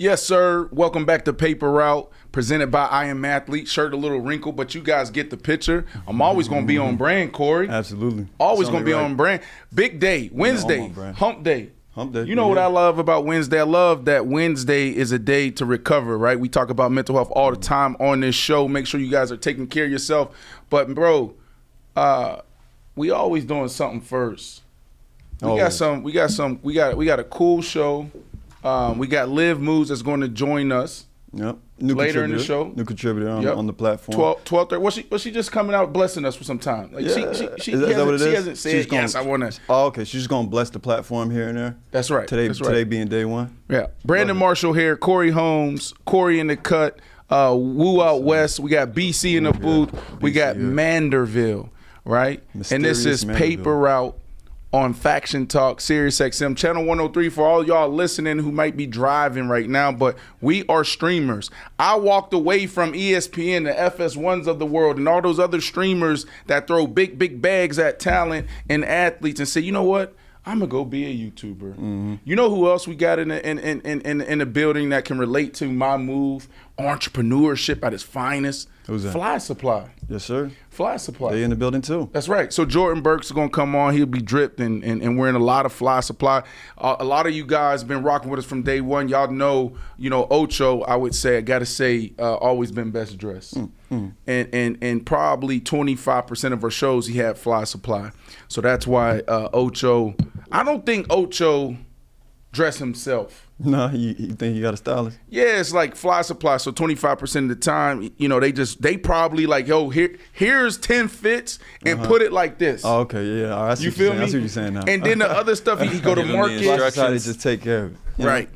Yes, sir. Welcome back to Paper Route, presented by I Am Athlete. Shirt a little wrinkled, but you guys get the picture. I'm always going to be on brand, Corey. Absolutely. Always going to be on brand. Big day, Wednesday, hump day. Hump day. You know what I love about Wednesday? I love that Wednesday is a day to recover, right? We talk about mental health all the time on this show. Make sure you guys are taking care of yourself. But, bro, we always doing something first. We got a cool show. We got Liv Moods that's going to join us. Yep. Later in the show. New contributor on the platform. 12:30. Was she just coming out blessing us for some time? Like yeah. She hasn't said yes. I want to. Oh, okay. She's just going to bless the platform here and there. That's right. Today being day one. Yeah. Brandon Marshall here. Corey Holmes. Corey in the cut. Woo out west. We got BC in the booth. We got Manderville, right? And this is Paper Route on Faction Talk, Sirius XM, Channel 103 for all y'all listening who might be driving right now, but we are streamers. I walked away from ESPN, the FS1s of the world, and all those other streamers that throw big bags at talent and athletes and say, you know what? I'm going to go be a YouTuber. Mm-hmm. You know who else we got in the building that can relate to my move? Entrepreneurship at its finest. Who's that? Fly Supply. Yes, sir. Fly Supply. They in the building, too. That's right. So Jordan Burks is going to come on. He'll be dripped and wearing a lot of Fly Supply. A lot of you guys been rocking with us from day one. Y'all know, Ocho, I would say, I got to say, always been best dressed. And probably 25% of our shows, he had Fly Supply. So that's why Ocho, I don't think Ocho dress himself. No, you think you got a stylist? Yeah, it's like Fly Supply. So 25% of the time, they probably like, yo, here's 10 fits and put it like this. Oh, okay, yeah. I see you feel me? I see what you're saying now. And then the other stuff, he go to market. Instructions. Just take care of it. Right.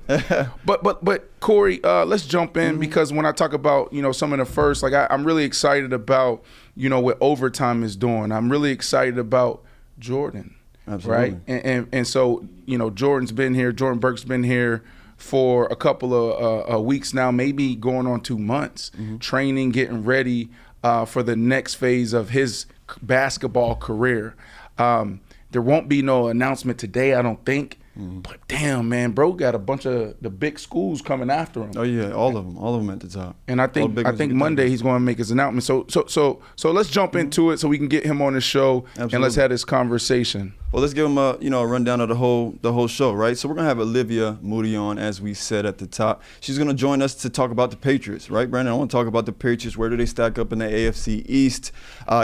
But Corey, let's jump in because when I talk about, some of the first, like I'm really excited about, what Overtime is doing. I'm really excited about Jordan. Absolutely. Right. And so, Jordan's been here. Jordan Burks been here for a couple of weeks now, maybe going on 2 months, training, getting ready for the next phase of his basketball career. There won't be no announcement today, I don't think. But damn, man, bro got a bunch of the big schools coming after him. Oh yeah, all of them at the top. And I think Monday he's going to make his announcement. So let's jump into it so we can get him on the show. Absolutely. And let's have this conversation. Well, let's give him a rundown of the whole show, right? So we're gonna have Olivia Moody on, as we said at the top. She's gonna join us to talk about the Patriots, right, Brandon? I want to talk about the Patriots. Where do they stack up in the AFC East?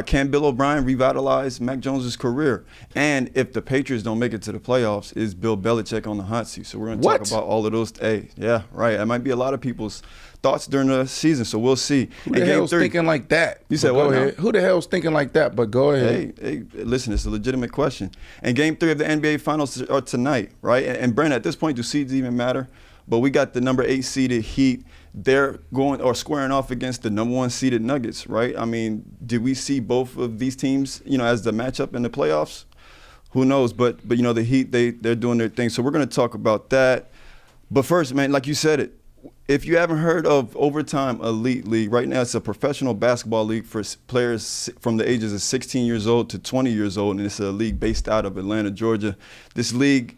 Can Bill O'Brien revitalize Mac Jones's career? And if the Patriots don't make it to the playoffs, is Bill Belichick on the hot seat? So we're gonna talk about all of those. Hey, yeah, right. It might be a lot of people's thoughts during the season, so we'll see. Who the hell's thinking like that? You said what? Go ahead. Who the hell's thinking like that? But go ahead. Hey, listen, it's a legitimate question. And Game 3 of the NBA Finals are tonight, right? And Brandon, at this point, do seeds even matter? But we got the number 8 seeded Heat. They're going or squaring off against the number 1 seeded Nuggets, right? I mean, did we see both of these teams, as the matchup in the playoffs? Who knows? But the Heat, they're doing their thing. So we're going to talk about that. But first, man, like you said it, if you haven't heard of Overtime Elite League, right now it's a professional basketball league for players from the ages of 16 years old to 20 years old, and it's a league based out of Atlanta, Georgia. This league,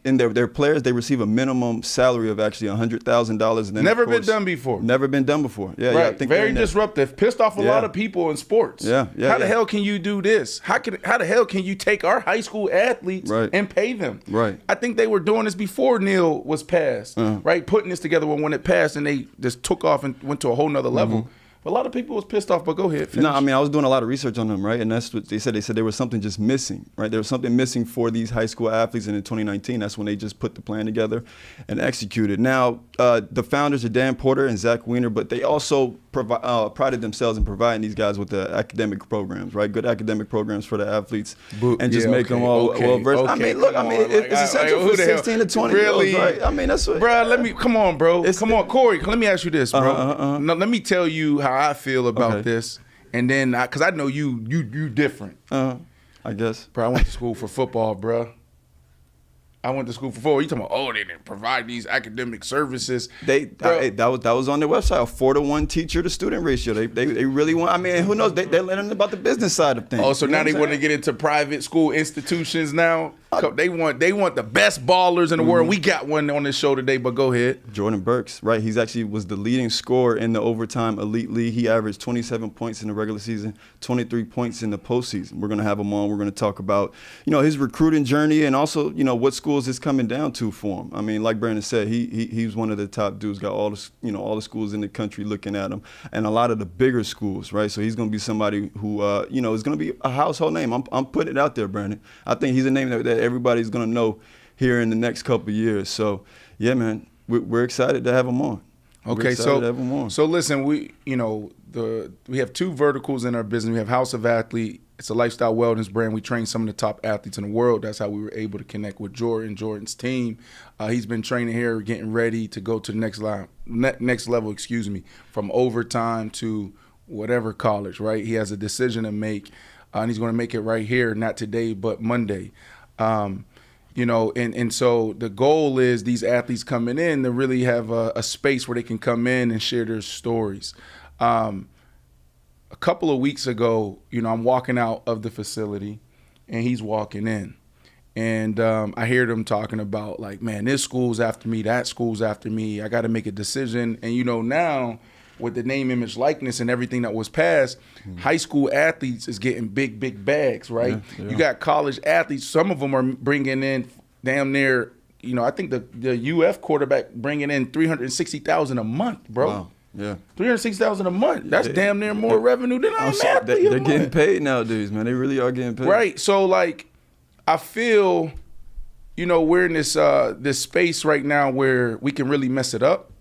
in their players, they receive a minimum salary of actually $100,000. Never been done before. Never been done before. Yeah, right. Yeah. I think very disruptive. Pissed off a lot of people in sports. Yeah. How the hell can you do this? How the hell can you take our high school athletes and pay them? Right. I think they were doing this before Neil was passed. Right, putting this together when it passed, and they just took off and went to a whole nother level. A lot of people was pissed off, but go ahead. Finish. No, I mean, I was doing a lot of research on them, right? And that's what they said. They said there was something just missing, right? There was something missing for these high school athletes. And in 2019, that's when they just put the plan together and executed. Now, the founders are Dan Porter and Zach Weiner, but they also prided themselves in providing these guys with the academic programs, right? Good academic programs for the athletes, and just make them all well-versed. I mean, look, it's essential for 16 to 20 really? years, right? I mean, that's what. Bro, come on, bro. Come on, Corey. Let me ask you this, bro. Now, let me tell you how I feel about this, and then because I know you different. I guess. Bro, I went to school for football, bro. I went to school for 4. You talking about, they didn't provide these academic services. That was on their website, a 4-to-1 teacher to student ratio. They really want. I mean, who knows? They're learning about the business side of things. Oh, so now they want to get into private school institutions now. They want the best ballers in the world. We got one on this show today, but go ahead. Jordan Burks, right? He's actually was the leading scorer in the overtime elite league. He averaged 27 points in the regular season, 23 points in the postseason. We're gonna have him on. We're gonna talk about his recruiting journey and also what schools it's coming down to for him. I mean, like Brandon said, he's one of the top dudes. Got all the schools in the country looking at him, and a lot of the bigger schools, right? So he's gonna be somebody who is gonna be a household name. I'm putting it out there, Brandon. I think he's a name that everybody's gonna know here in the next couple of years. So yeah, man, we're excited to have him on. Okay, so listen, we have 2 verticals in our business. We have House of Athlete. It's a lifestyle wellness brand. We train some of the top athletes in the world. That's how we were able to connect with Jordan's team. He's been training here, getting ready to go to the next level, from overtime to whatever college, right? He has a decision to make, and he's going to make it right here, not today, but Monday. And so the goal is these athletes coming in to really have a space where they can come in and share their stories. A couple of weeks ago, I'm walking out of the facility and he's walking in. And I hear them talking about like, man, this school's after me, that school's after me. I got to make a decision. And now with the name, image, likeness and everything that was passed, high school athletes is getting big bags, right? Yeah. You got college athletes. Some of them are bringing in damn near, I think the UF quarterback bringing in $360,000 a month, bro. Wow. Yeah, $360,000 a month. That's damn near more revenue than I'm at. They're getting paid nowadays, man. They really are getting paid. Right. So like, I feel, we're in this space right now where we can really mess it up.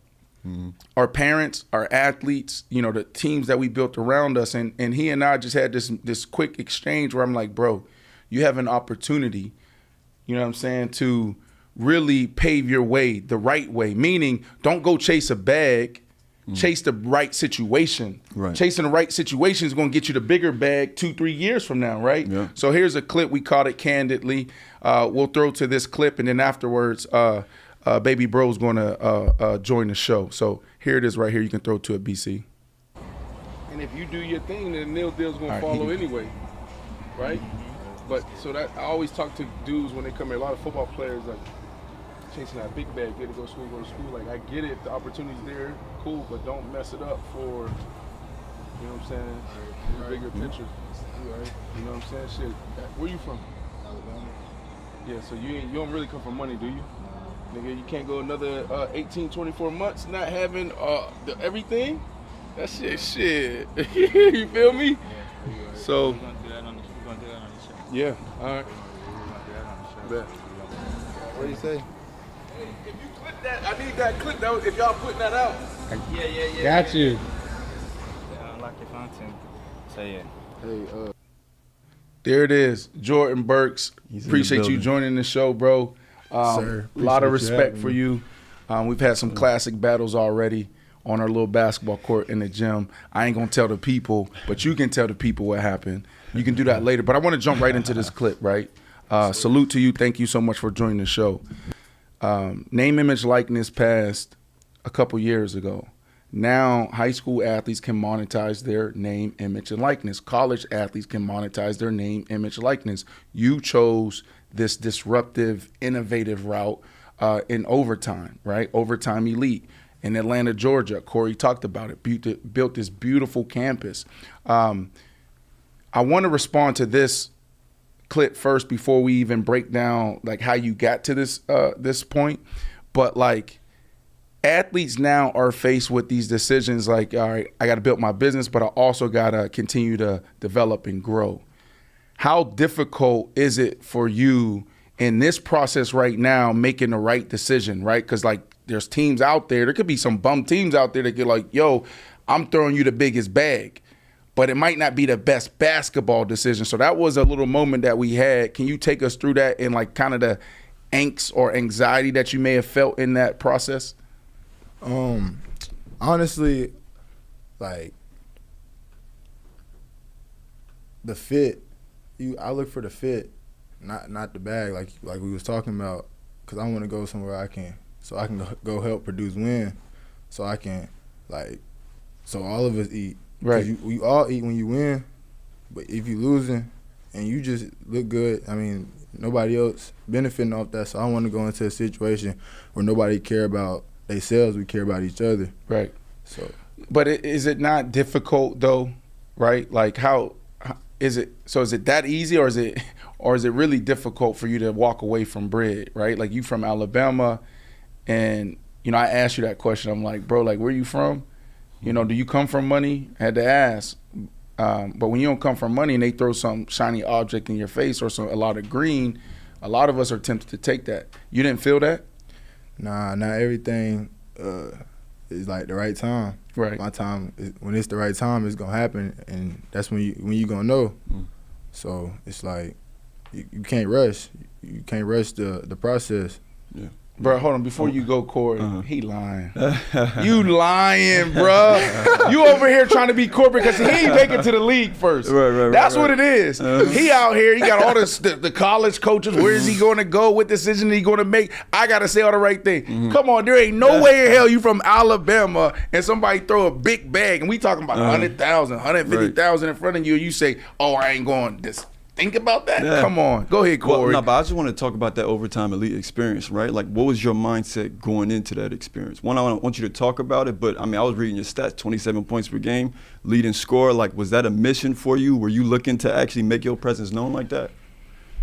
Mm-hmm. Our parents, our athletes, the teams that we built around us, and he and I just had this quick exchange where I'm like, bro, you have an opportunity, to really pave your way the right way. Meaning, don't go chase a bag. Chase the right situation. Right. Chasing the right situation is going to get you the bigger bag 2-3 years from now, right? Yeah. So here's a clip. We caught it candidly. We'll throw to this clip, and then afterwards, Baby Bro's going to join the show. So here it is right here. You can throw to it, BC. And if you do your thing, then Neil Deal's going to follow anyway, right? But so that I always talk to dudes when they come here. A lot of football players like chasing that big bag, get to go to school. Like, I get it, the opportunity's there, cool, but don't mess it up for, the bigger picture. Right? You know what I'm saying? Shit, where you from? Alabama. Yeah, so you don't really come from money, do you? Nigga, you can't go another 18, 24 months not having everything? That shit. You feel me? Yeah, so. We're gonna do that on the show. Yeah, all right. Bet. What do you say? If you clip that, I need that clip. If y'all putting that out. Yeah. Got you. Unlock your content. So yeah. Hey, there it is, Jordan Burks. Appreciate you joining the show, bro. Sir, a lot of respect for you. We've had some classic battles already on our little basketball court in the gym. I ain't gonna tell the people, but you can tell the people what happened. You can do that later. But I want to jump right into this clip, right? Salute to you. Thank you so much for joining the show. Name, image, likeness passed a couple years ago. Now, high school athletes can monetize their name, image, and likeness. College athletes can monetize their name, image, likeness. You chose this disruptive, innovative route in overtime, right? Overtime Elite in Atlanta, Georgia. Corey talked about it, built this beautiful campus. I want to respond to this clip first before we even break down like how you got to this point. But like, athletes now are faced with these decisions like, all right, I got to build my business, but I also got to continue to develop and grow. How difficult is it for you in this process right now making the right decision, right? Because like there's teams out there could be some bum teams out there that get like, yo, I'm throwing you the biggest bag, but it might not be the best basketball decision. So that was a little moment that we had. Can you take us through that and like kind of the angst or anxiety that you may have felt in that process? Honestly, like the fit, I look for the fit, not the bag, like we was talking about. because I want to go somewhere I can go help produce win, so I can so all of us eat. Right. We all eat when you win, but if you losing and you just look good, I mean, nobody else benefiting off that. So I want to go into a situation where nobody care about themselves, we care about each other. Right. So, but is it not difficult though, right? Like how is it? So is it that easy, or is it really difficult for you to walk away from bread, right? Like you from Alabama, and I asked you that question. I'm like, bro, like where you from? Do you come from money? I had to ask. But when you don't come from money and they throw some shiny object in your face or a lot of green, a lot of us are tempted to take that. You didn't feel that? Nah, not everything is like the right time. Right. My time, when it's the right time, it's gonna happen, and that's when you gonna know. So it's like you can't rush. You can't rush the process. Yeah. Bro, hold on. Before you go, Corey, he lying. You lying, bro. You over here trying to be corporate because he ain't make it to the league first. Right, That's what it is. He out here. He got all the college coaches. Where is he going to go? What decision is he going to make? I got to say all the right thing. Come on. There ain't no way in hell you from Alabama and somebody throw a big bag and we talking about 100,000, 150,000 in front of you and you say, oh, I ain't going this. Think about that. Yeah. Come on. Go ahead, Corey. Well, no, but I just want to talk about that overtime elite experience, right? Like, what was your mindset going into that experience? One, I want you to talk about it, but, I mean, I was reading your stats, 27 points per game, leading scorer. Like, was that a mission for you? Were you looking to actually make your presence known like that?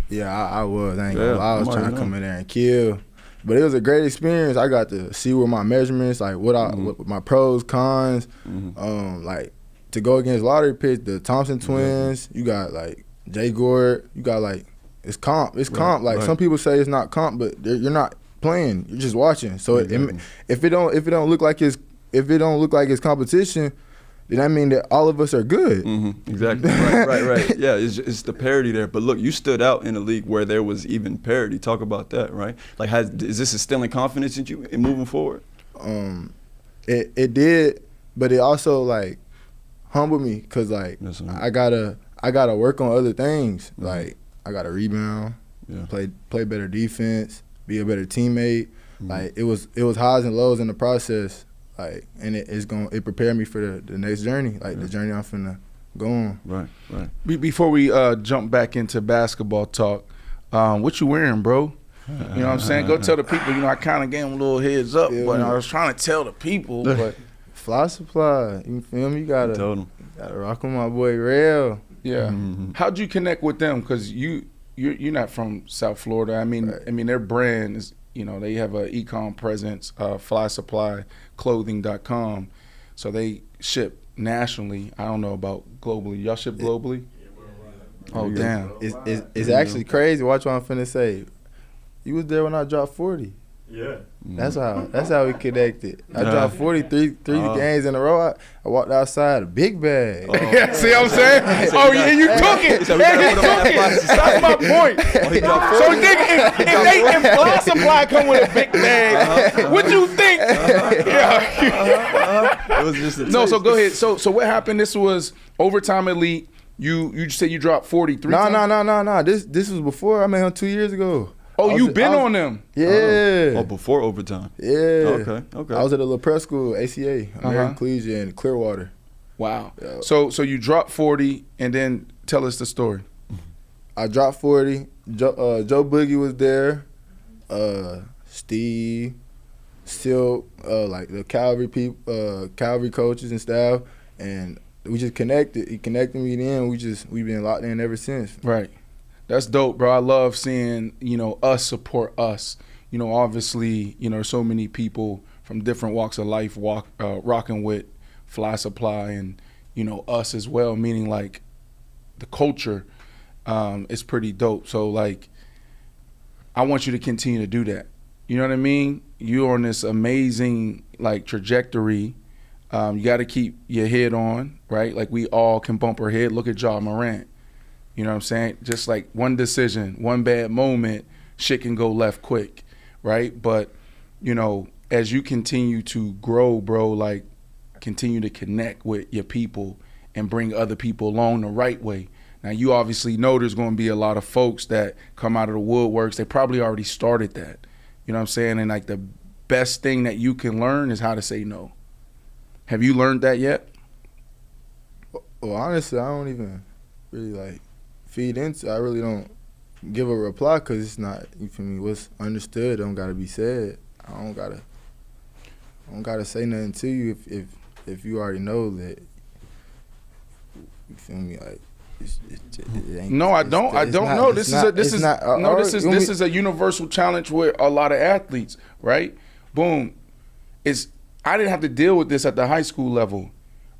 Yeah, I was. I ain't gonna lie. I was trying to come in there and kill. But it was a great experience. I got to see where my measurements, like what my pros, cons, like to go against lottery picks, the Thompson twins, you got, like, Jay Gord, you got it's comp. It's comp. Like some people say it's not comp, but you're not playing. You're just watching. So if it don't look like it's competition, then that mean that all of us are good. Exactly. right. Yeah, it's the parity there. But look, you stood out in a league where there was even parity. Talk about that, right? Like, is this instilling confidence in you in moving forward? It did, but it also humbled me because I gotta work on other things. Like I gotta rebound, play better defense, be a better teammate. Like it was highs and lows in the process. Like and it prepared me for the next journey. Like the journey I'm finna go on. Right. Before we jump back into basketball talk, what you wearing, bro? You know what I'm saying? Go tell the people. I kind of gave them a little heads up, but I was trying to tell the people. But Fly Supply, you feel me? You gotta rock with my boy Rail. Yeah. How'd you connect with them? Because you're not from South Florida. I mean their brand is, they have a e-com presence, flysupplyclothing.com. So they ship nationally. I don't know about globally. Y'all ship globally? Oh, damn. It's actually crazy. Watch what I'm finna say. You was there when I dropped 40. Yeah. That's how we connected. I dropped 43 games in a row. I walked outside, a big bag. Yeah, see what I'm saying? And you took it. That's my point. So if Fly Supply come with a big bag, what you think? It was just no, so go ahead. So what happened? This was overtime elite. You said you dropped 43 times? No. This was before. I met him 2 years ago. Oh, you been on them? Yeah. Oh, before overtime. Yeah. Okay. I was at a little prep school, ACA, American Collegiate in Clearwater. Wow. Yeah. So you dropped 40, and then tell us the story. I dropped 40. Joe Boogie was there. Steve, Silk, like the Calvary coaches and staff, and we just connected. He connected me then. We've been locked in ever since. Right. That's dope, bro. I love seeing, us support us. Obviously, there's so many people from different walks of life rocking with Fly Supply and, us as well, meaning like the culture is pretty dope. So I want you to continue to do that. You know what I mean? You're on this amazing trajectory. You got to keep your head on, right? Like we all can bump our head. Look at Ja Morant. You know what I'm saying? Just like one decision, one bad moment, shit can go left quick, right? But, as you continue to grow, bro, continue to connect with your people and bring other people along the right way. Now, you obviously know there's going to be a lot of folks that come out of the woodworks. They probably already started that. You know what I'm saying? And like the best thing that you can learn is how to say no. Have you learned that yet? Well, honestly, I don't even really like feed into. I really don't give a reply because it's not. You feel me? What's understood don't gotta be said. I don't gotta say nothing to you if you already know that. You feel me? Like. No, I don't know. This is a universal challenge with a lot of athletes, right? Boom. I didn't have to deal with this at the high school level,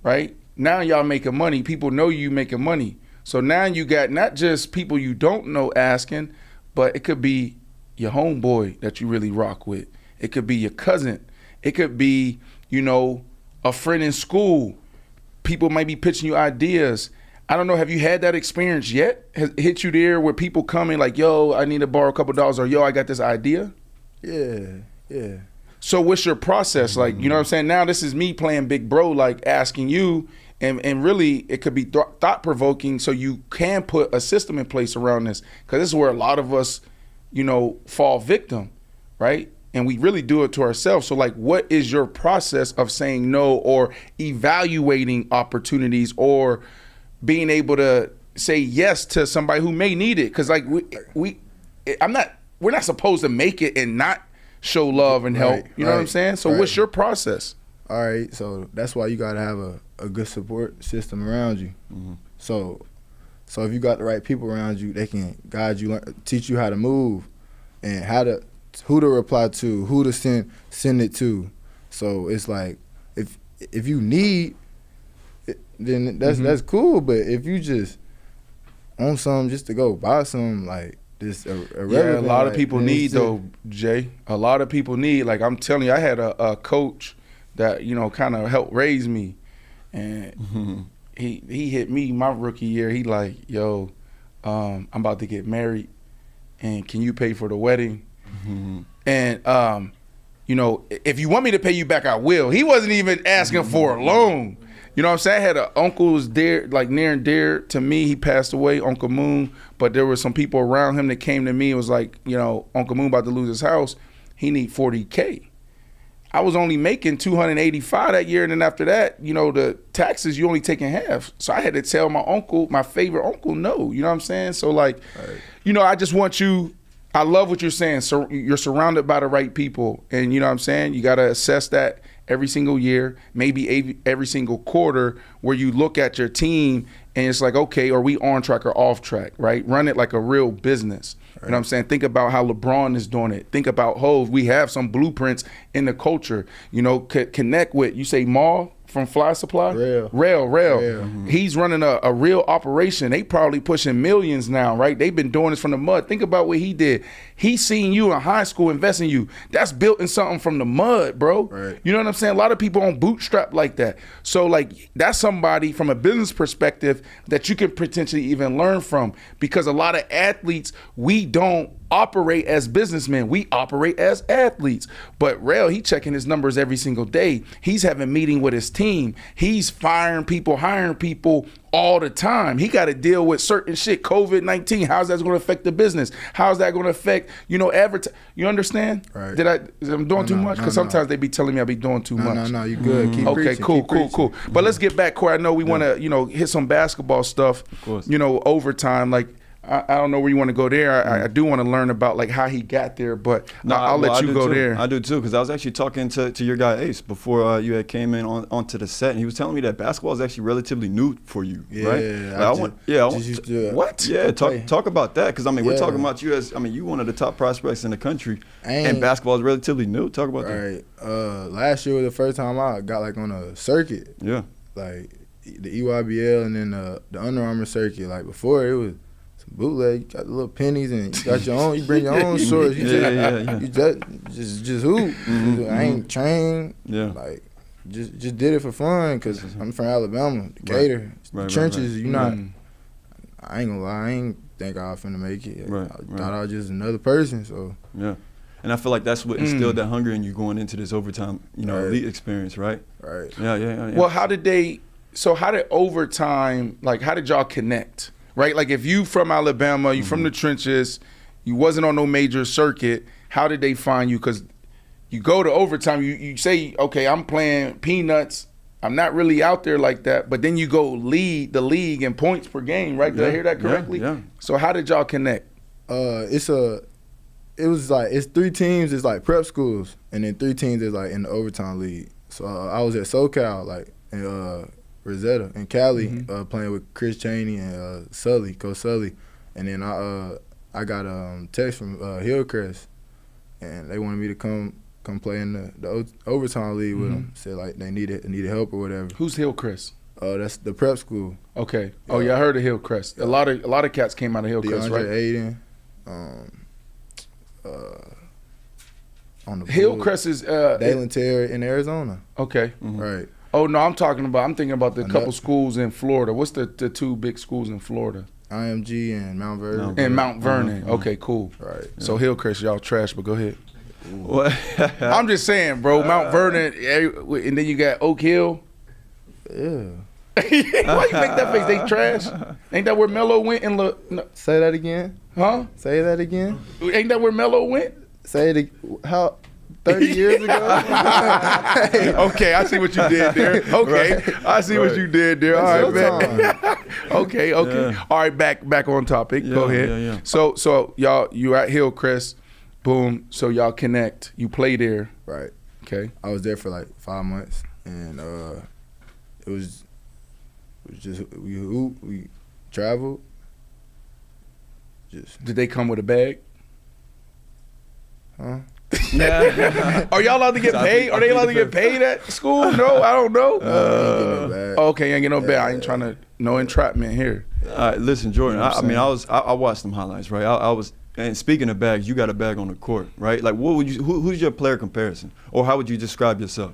right? Now y'all making money. People know you making money. So now you got not just people you don't know asking, but it could be your homeboy that you really rock with. It could be your cousin. It could be, a friend in school. People might be pitching you ideas. I don't know, have you had that experience yet? Has it hit you there where people come in like, yo, I need to borrow a couple dollars, or yo, I got this idea? Yeah. So what's your process? Like, you know what I'm saying? Now this is me playing big bro, like asking you, and really it could be thought-provoking so you can put a system in place around this, because this is where a lot of us, fall victim, right? And we really do it to ourselves. So like, what is your process of saying no or evaluating opportunities or being able to say yes to somebody who may need it? Because like we're not supposed to make it and not show love and help. You know what I'm saying? So what's your process? All right, so that's why you gotta have a good support system around you. Mm-hmm. So if you got the right people around you, they can guide you, teach you how to move, and who to reply to, who to send it to. So it's like if you need, then that's cool. But if you just on something just to go buy something, like this irrelevant. Yeah, a lot of people need though, Jay. A lot of people need. Like I'm telling you, I had a coach that kind of helped raise me, and he hit me my rookie year. He like, yo, I'm about to get married, and can you pay for the wedding? Mm-hmm. And if you want me to pay you back, I will. He wasn't even asking for a loan. You know what I'm saying? I had an uncle who was dear, like near and dear to me. He passed away, Uncle Moon. But there were some people around him that came to me and was like, Uncle Moon about to lose his house. He need $40K. I was only making $285 that year. And then after that, the taxes, you only taking half. So I had to tell my uncle, my favorite uncle, no. You know what I'm saying? So like, I just want you, I love what you're saying. So you're surrounded by the right people. And you know what I'm saying? You got to assess that every single year, maybe every single quarter, where you look at your team and it's like, okay, are we on track or off track, right? Run it like a real business. Right. You know what I'm saying? Think about how LeBron is doing it. Think about Hov. We have some blueprints in the culture. Connect with, you say Maul from Fly Supply? Rail. Mm-hmm. He's running a real operation. They probably pushing millions now, right? They've been doing this from the mud. Think about what he did. He seen you in high school, investing in you. That's built in something from the mud, bro. Right. You know what I'm saying? A lot of people on bootstrap like that. So like, that's somebody from a business perspective that you can potentially even learn from, because a lot of athletes, we don't operate as businessmen. We operate as athletes. But Rail, he checking his numbers every single day. He's having a meeting with his team. He's firing people, hiring people all the time. He got to deal with certain shit. COVID-19, how's that going to affect the business? How's that going to affect, advertising? You understand? Right. I'm doing too much? Because sometimes they be telling me I be doing too much. No, you good. Keep okay, preaching, cool. Mm-hmm. But let's get back, Corey. I know we want to, hit some basketball stuff, of course. Overtime. Like, I don't know where you want to go there. I do want to learn about like how he got there, but I'll let you go there. I do too, because I was actually talking to your guy Ace before you had came in onto the set, and he was telling me that basketball is actually relatively new for you, right? What? Yeah, talk about that, because we're talking about you as you one of the top prospects in the country, and basketball is relatively new. Talk about that. Right. Last year was the first time I got like on a circuit. Yeah. Like the EYBL and then the Under Armour circuit. Like before it was bootleg, you got the little pennies and you got your own, you bring your own shorts. You just hoop. Mm-hmm. I ain't trained. Yeah. Like just did it for fun, because I'm from Alabama, Decatur. Right. Trenches, you not. I ain't gonna lie, I ain't think I was finna make it. I thought I was just another person. So yeah. And I feel like that's what instilled that hunger in you going into this overtime, elite experience, right? Right. Yeah. Well, how did overtime, like how did y'all connect? Right? Like if you from Alabama, you from the trenches, you wasn't on no major circuit, how did they find you? Because you go to overtime, you say, okay, I'm playing peanuts. I'm not really out there like that. But then you go lead the league in points per game, right? Did I hear that correctly? Yeah. So how did y'all connect? It's 3 teams. It's like prep schools, and then 3 teams is like in the overtime league. So I was at SoCal, like in Rosetta in Cali, playing with Chris Chaney and Coach Sully, and then I got a text from Hillcrest, and they wanted me to come play in the overtime league with them. Said like they needed help or whatever. Who's Hillcrest? That's the prep school. Okay. Oh yeah, I heard of Hillcrest. A lot of cats came out of Hillcrest, DeAndre right? Aiden. On the Hillcrest is Dalen Terry in Arizona. Okay. Right. Oh no, I'm thinking about the couple schools in Florida. What's the 2 big schools in Florida? IMG and Mount Vernon. And Mount Vernon. Okay, cool. Right. So Hillcrest, y'all trash, but go ahead. What? I'm just saying, bro. Mount Vernon, and then you got Oak Hill. Yeah. Why you make that face? They trash. Ain't that where Melo went and look? No. Say that again. Huh? Say that again. Ain't that where Melo went? Say it. How? 30 years ago. Okay, I see what you did there. Okay, right. I see what you did there. All right, man. Okay. Yeah. All right, back on topic. Go ahead. Yeah. So y'all, you at Hillcrest, boom. So y'all connect. You play there. Right. Okay. I was there for like 5 months, and it was just we hooped, we traveled. Did they come with a bag? Huh? Yeah. Are y'all allowed to get paid? Are they allowed to get paid at school? No, I don't know. Okay, ain't get no bag. I ain't trying to no entrapment here. All right, listen, Jordan. You know I watched them highlights, right? I was, and speaking of bags, you got a bag on the court, right? Like, what would you? Who's your player comparison, or how would you describe yourself?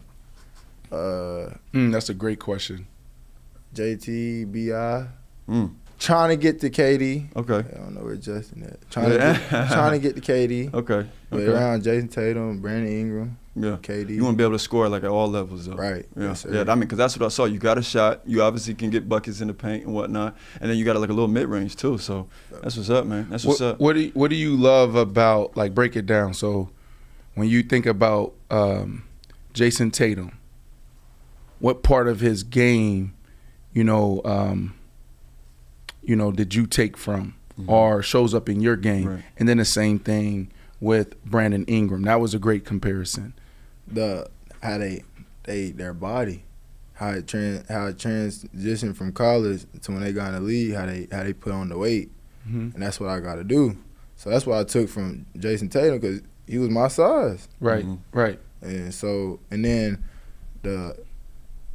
That's a great question. JT, Bi. Trying to get to KD. Okay. I don't know where Justin at. Trying to get to KD. Okay. But around Jason Tatum, Brandon Ingram, KD. You want to be able to score like at all levels, though. Right. Yeah. Yes, I mean, because that's what I saw. You got a shot. You obviously can get buckets in the paint and whatnot, and then you got like a little mid range too. So that's what's up, man. That's what's up. What do you love about, like, break it down? So when you think about Jason Tatum, what part of his game, did you take from or shows up in your game? Right. And then the same thing with Brandon Ingram. That was a great comparison. How their body, how it transitioned from college to when they got in the league, how they put on the weight, and that's what I got to do. So that's what I took from Jason Tatum, because he was my size. Right, right. And so, and then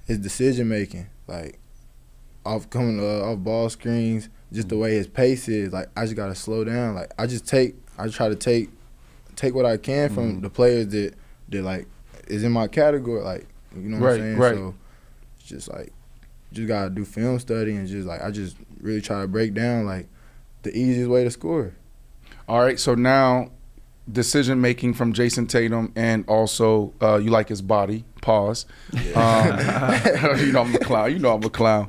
his decision making, like off ball screens, just the way his pace is, like I just gotta slow down. Like I try to take what I can from the players that like is in my category, like, you know what I'm saying? Right. So it's just like just gotta do film study and just like I just really try to break down like the easiest way to score. All right, so now decision making from Jason Tatum, and also you like his body. Pause. Yeah. I'm a clown.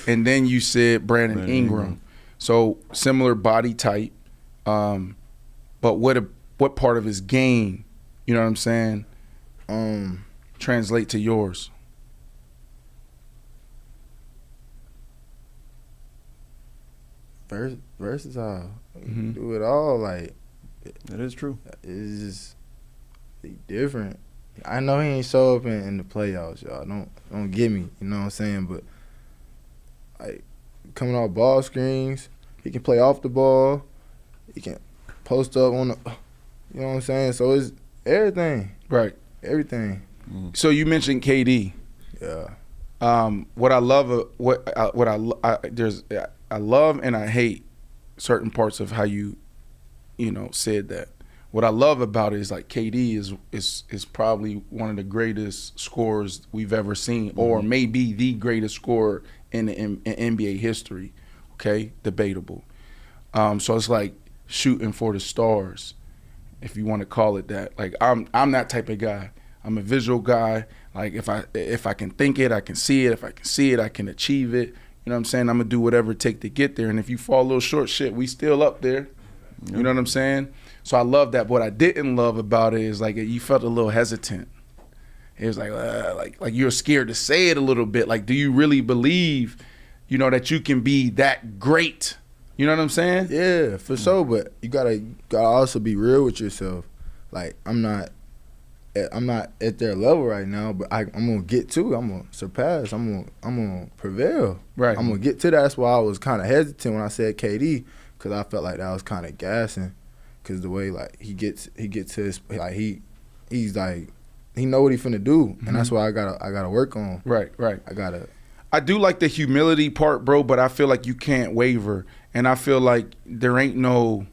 And then you said Brandon Ingram. So similar body type, but what part of his game, you know what I'm saying, translate to yours? Versatile. Do it all. Like, that is true. It's just different. I know he ain't show up in the playoffs, y'all. Don't get me, you know what I'm saying? But like coming off ball screens, he can play off the ball. He can post up on the, you know what I'm saying? So it's everything. Right. Everything. So you mentioned KD. Yeah. What I love, I love and I hate certain parts of how you said that. What I love about it is like KD is probably one of the greatest scorers we've ever seen, or maybe the greatest scorer in NBA history. Okay, debatable. So it's like shooting for the stars, if you want to call it that. Like I'm that type of guy. I'm a visual guy. Like if I can think it, I can see it. If I can see it, I can achieve it. You know what I'm saying? I'm gonna do whatever it takes to get there. And if you fall a little short, shit, we still up there. You know what I'm saying? So I love that. But what I didn't love about it is like you felt a little hesitant. It was like you're scared to say it a little bit. Like, do you really believe, you know, that you can be that great? You know what I'm saying? Yeah, for sure. But you gotta also be real with yourself. Like, I'm not at their level right now, but I'm gonna get to it. I'm gonna surpass. I'm gonna prevail. Right. I'm gonna get to that. That's why I was kind of hesitant when I said KD, because I felt like that was kind of gassing. Because the way like he gets his like he's like he know what he finna do, and that's why I gotta work on. Right. I do like the humility part, bro, but I feel like you can't waver, and I feel like there ain't no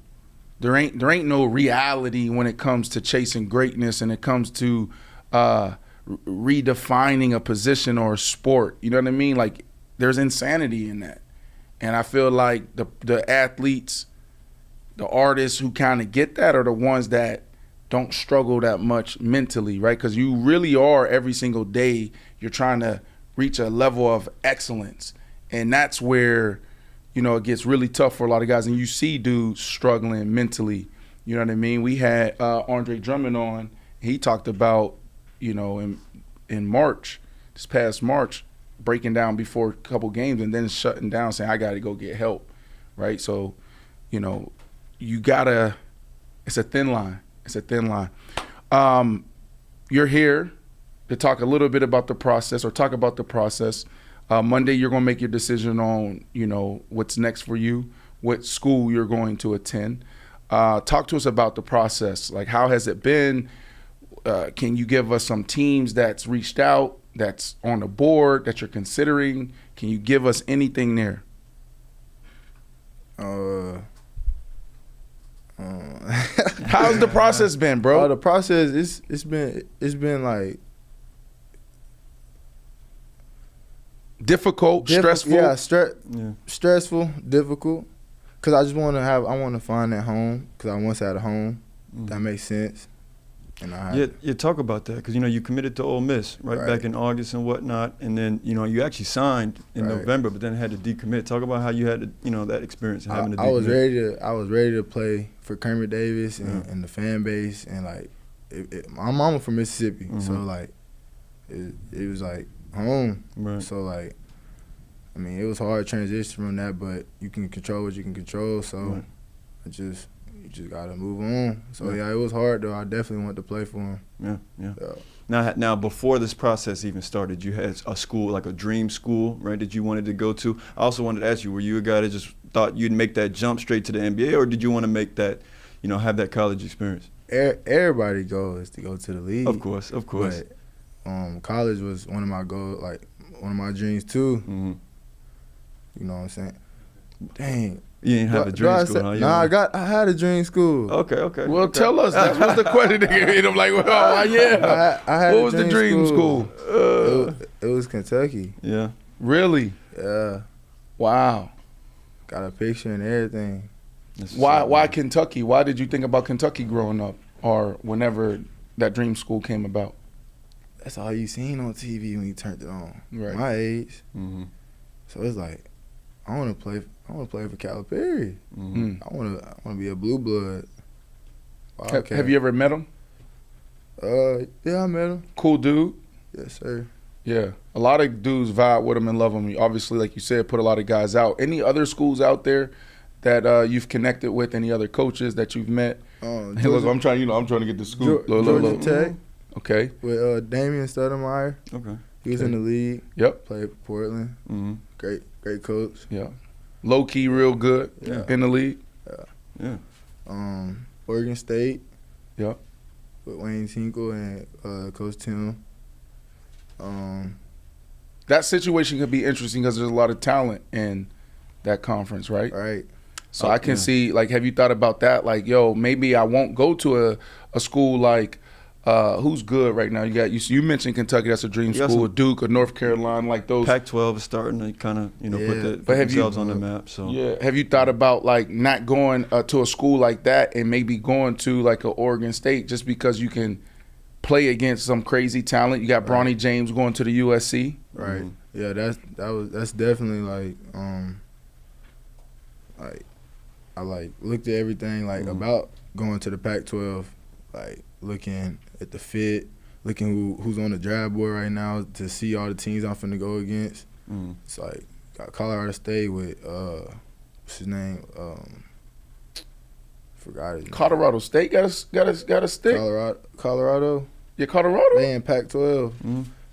reality when it comes to chasing greatness and it comes to redefining a position or a sport. You know what I mean? Like, there's insanity in that, and I feel like the athletes, the artists who kind of get that are the ones that don't struggle that much mentally, right? Because you really are every single day you're trying to reach a level of excellence, and that's where, you know, it gets really tough for a lot of guys, and you see dudes struggling mentally. You know what I mean? We had Andre Drummond on. He talked about, you know, in March, this past March, breaking down before a couple games and then shutting down, saying, I got to go get help, right? So, you know, you got to – it's a thin line. It's a thin line. You're here to talk a little bit about the process, or talk about the process. Monday, you're going to make your decision on, you know, what's next for you, what school you're going to attend. Talk to us about the process. Like, how has it been? Can you give us some teams that's reached out, that's on the board, that you're considering? Can you give us anything there? How's the process been, bro? The process it's been like difficult, stressful. Yeah, stressful, difficult. Cause I just want to find that home. Cause I once had a home. That makes sense. And you talk about that, because, you know, you committed to Ole Miss right back in August and whatnot, and then, you know, you actually signed in November, but then had to decommit. Talk about how you had to, you know, that experience and having to decommit. I was ready to play for Kermit Davis and the fan base, and like my mama from Mississippi, so like it was like home. Right. So like, I mean, it was hard to transition from that, but you can control what you can control. So you just gotta move on. So yeah, it was hard though. I definitely wanted to play for him. Yeah. Now, before this process even started, you had a school, like a dream school, right, that you wanted to go to. I also wanted to ask you, were you a guy that just thought you'd make that jump straight to the NBA, or did you want to make that, you know, have that college experience? Everybody goes to go to the league. Of course. But college was one of my goals, like one of my dreams too. You know what I'm saying? Dang. You didn't have a dream school, huh? Nah, I had a dream school. Okay. Well, tell us. That was the question. I'm like, well, yeah. I had what was the dream school? It was Kentucky. Yeah. Really? Yeah. Wow. Got a picture and everything. Why Kentucky? Why did you think about Kentucky growing up, or whenever that dream school came about? That's all you seen on TV when you turned it on. Right. My age. So it's like, I want to play for Calipari. I want to be a blue blood. Have you ever met him? Yeah, I met him. Cool dude. Yes, sir. Yeah, a lot of dudes vibe with him and love him. Obviously, like you said, put a lot of guys out. Any other schools out there that you've connected with? Any other coaches that you've met? Hey, look, I'm trying to get the scoop. Georgia Tech. Okay. With Damian Stoudemire. Okay. He was in the league. Yep. Played for Portland. Great coach. Yeah. Low key, real good in the league. Yeah. Oregon State. Yep. With Wayne Tinkle and Coach Tim. That situation could be interesting because there's a lot of talent in that conference, right? Right. So I can see, like, have you thought about that? Like, yo, maybe I won't go to a school like who's good right now? You mentioned Kentucky, that's a dream school, with Duke or North Carolina, like those. Pac-12 is starting to kind of, put themselves on the map. So have you thought about like not going to a school like that and maybe going to like an Oregon State just because you can play against some crazy talent? You got Bronny James going to the USC. Right. Yeah, that's definitely like I like looked at everything like about going to the Pac-12, like looking at the fit, looking who's on the draft board right now to see all the teams I'm finna go against. It's like got Colorado State with what's his name? Forgot his name. Colorado State got a stick. Colorado. Yeah, Colorado. They in Pac-12.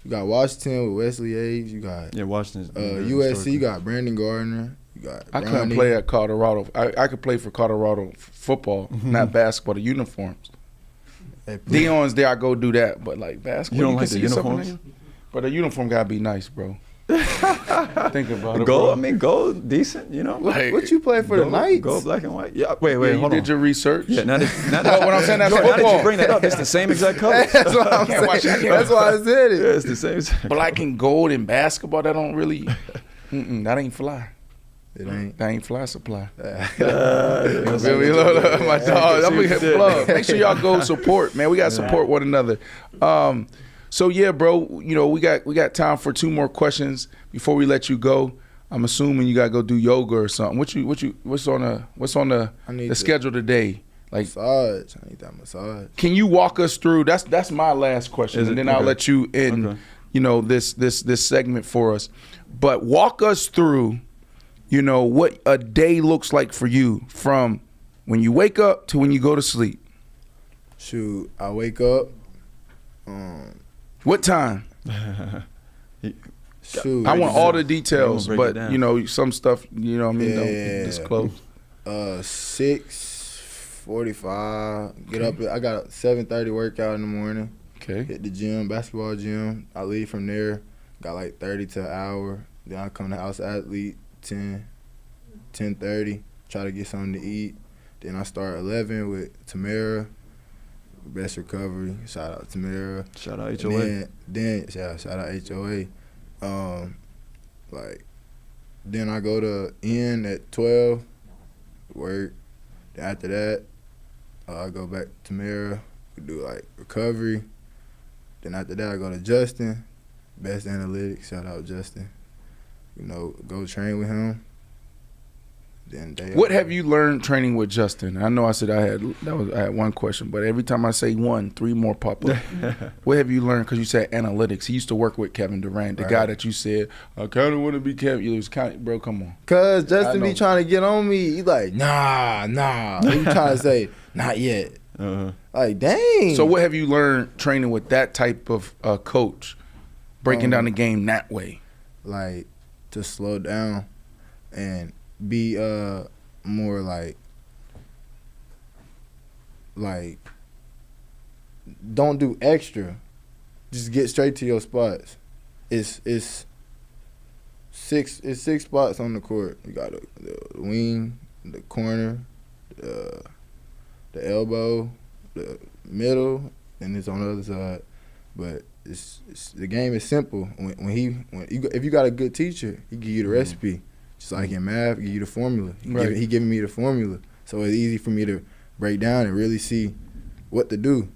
You got Washington with Wesley Hayes. You got Washington's USC. You got Brandon Gardner. You got I couldn't play at Colorado. I could play for Colorado football, not basketball. The uniforms. Dion's there. I go do that, but like basketball, you don't like the uniforms. But the uniform gotta be nice, bro. Think about it. Go, bro. Go decent, you know. Like, what you play for the Knights? Go black and white. Yeah. Wait, hold on. You did your research? Yeah. Not what I'm saying. That's now football. that you bring that up, it's the same exact color. That's what I'm saying. That's why I said it. Yeah, it's the same exact. Black and gold in basketball, that don't really. That ain't fly. It ain't. That ain't fly supply. Yeah. My dog. I'm gonna hit plug. Make sure y'all go support, man. We gotta support one another. So yeah, bro. You know, we got time for 2 more questions before we let you go. I'm assuming you gotta go do yoga or something. What's on the schedule today? Like massage. I need that massage. Can you walk us through? That's my last question, and then I'll let you in. Okay. You know, this segment for us. But walk us through, you know, what a day looks like for you from when you wake up to when you go to sleep. Shoot, I wake up. What time? Shoot, I want all the details, but down. you know, some stuff, you know what I mean, don't disclose. 6:45. Get up. I got a 7:30 workout in the morning. Okay. Hit the gym, basketball gym. I leave from there. Got like 30 to an hour. Then I come to house athlete 10:30. Try to get something to eat. Then I start 11 with Tamara. Best recovery. Shout out Tamara. Shout out HOA. Then shout out HOA. Then I go to N at 12. Work. Then after that, I go back to Tamara. We do like recovery. Then after that, I go to Justin. Best analytics. Shout out Justin. You know, go train with him. Then what have you learned training with Justin? I know I said I had one question, but every time I say one, 3 more pop up. What have you learned? Because you said analytics. He used to work with Kevin Durant, the guy that you said, I kind of want to be Kevin. You was kind of, bro, come on. Because Justin be trying to get on me. He like, nah. He trying to say, not yet. Like, dang. So what have you learned training with that type of coach, breaking down the game that way? Like, to slow down and be more like don't do extra. Just get straight to your spots. It's 6 spots on the court. You got the wing, the corner, the elbow, the middle, and it's on the other side. But it's the game is simple. If you got a good teacher, he give you the recipe. Just like in math, he give you the formula. He giving me the formula, so it's easy for me to break down and really see what to do.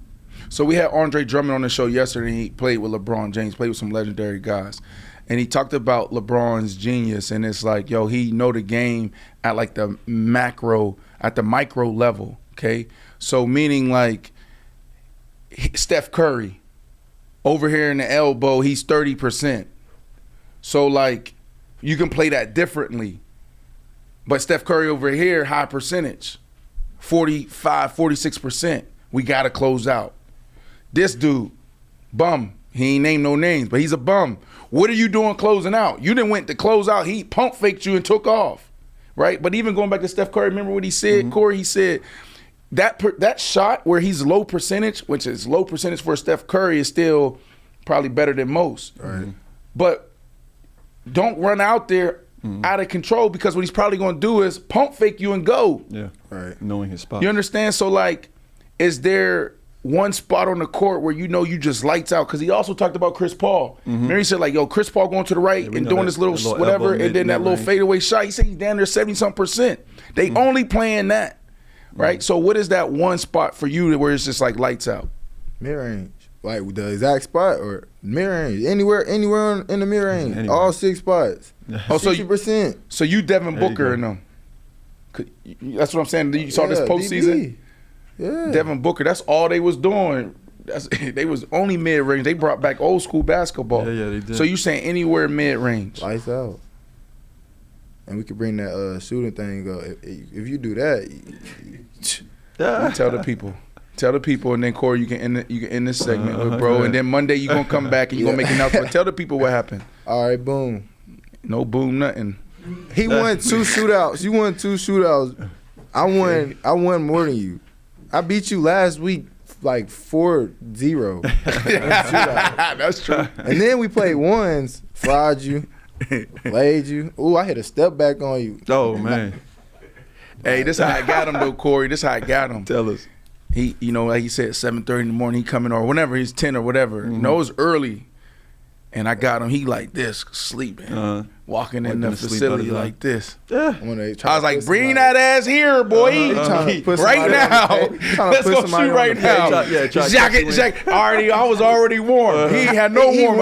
So we had Andre Drummond on the show yesterday. He played with LeBron James, played with some legendary guys, and he talked about LeBron's genius. And it's like, yo, he know the game at like the micro level. Okay, so meaning like Steph Curry over here in the elbow, he's 30%. So like, you can play that differently. But Steph Curry over here, high percentage, 45, 46%. We got to close out. This dude, bum. He ain't named no names, but he's a bum. What are you doing closing out? You didn't went to close out. He pump faked you and took off, right? But even going back to Steph Curry, remember what he said, Corey? He said that shot where he's low percentage, which is low percentage for Steph Curry, is still probably better than most. Right. But don't run out there out of control, because what he's probably going to do is pump fake you and go. Yeah, right. Knowing his spot. You understand? So, like, is there one spot on the court where you know you just lights out? Because he also talked about Chris Paul. Remember, he said, like, yo, Chris Paul going to the right and doing this little whatever, and then that little fadeaway shot. He said he's down there 70-something%. They only playing that, right? So what is that one spot for you where it's just like lights out? Mid-range. Like the exact spot or mid-range. Anywhere in the mid-range. All 6 spots. Oh, 60%. So you Devin Booker in them. That's what I'm saying. You saw this postseason? Yeah. Devin Booker, that's all they was doing. They was only mid-range. They brought back old school basketball. Yeah, they did. So you saying anywhere mid-range? Lights out. And we could bring that shooting thing up. If you do that, you tell the people. Tell the people, and then Corey, you can end this segment with bro. And then Monday you gonna come back and you gonna make an announcement. Tell the people what happened. All right, boom. No boom, nothing. He won 2 shootouts. You won 2 shootouts. I won more than you. I beat you last week like 4-0. That's true. And then we played ones, fried you, laid you. Ooh, I hit a step back on you. Oh man. Hey, this how I got him though, Corey. This how I got him. Tell us. He, like he said, 7:30 in the morning, he coming, or whenever he's 10 or whatever. Mm-hmm. No, it was early. And I got him, he like this, sleeping, walking in the facility like this. Yeah. I was like, bring that ass here, boy. Right now. Let's go shoot right now. Jacket. I was already warm. He had no warm.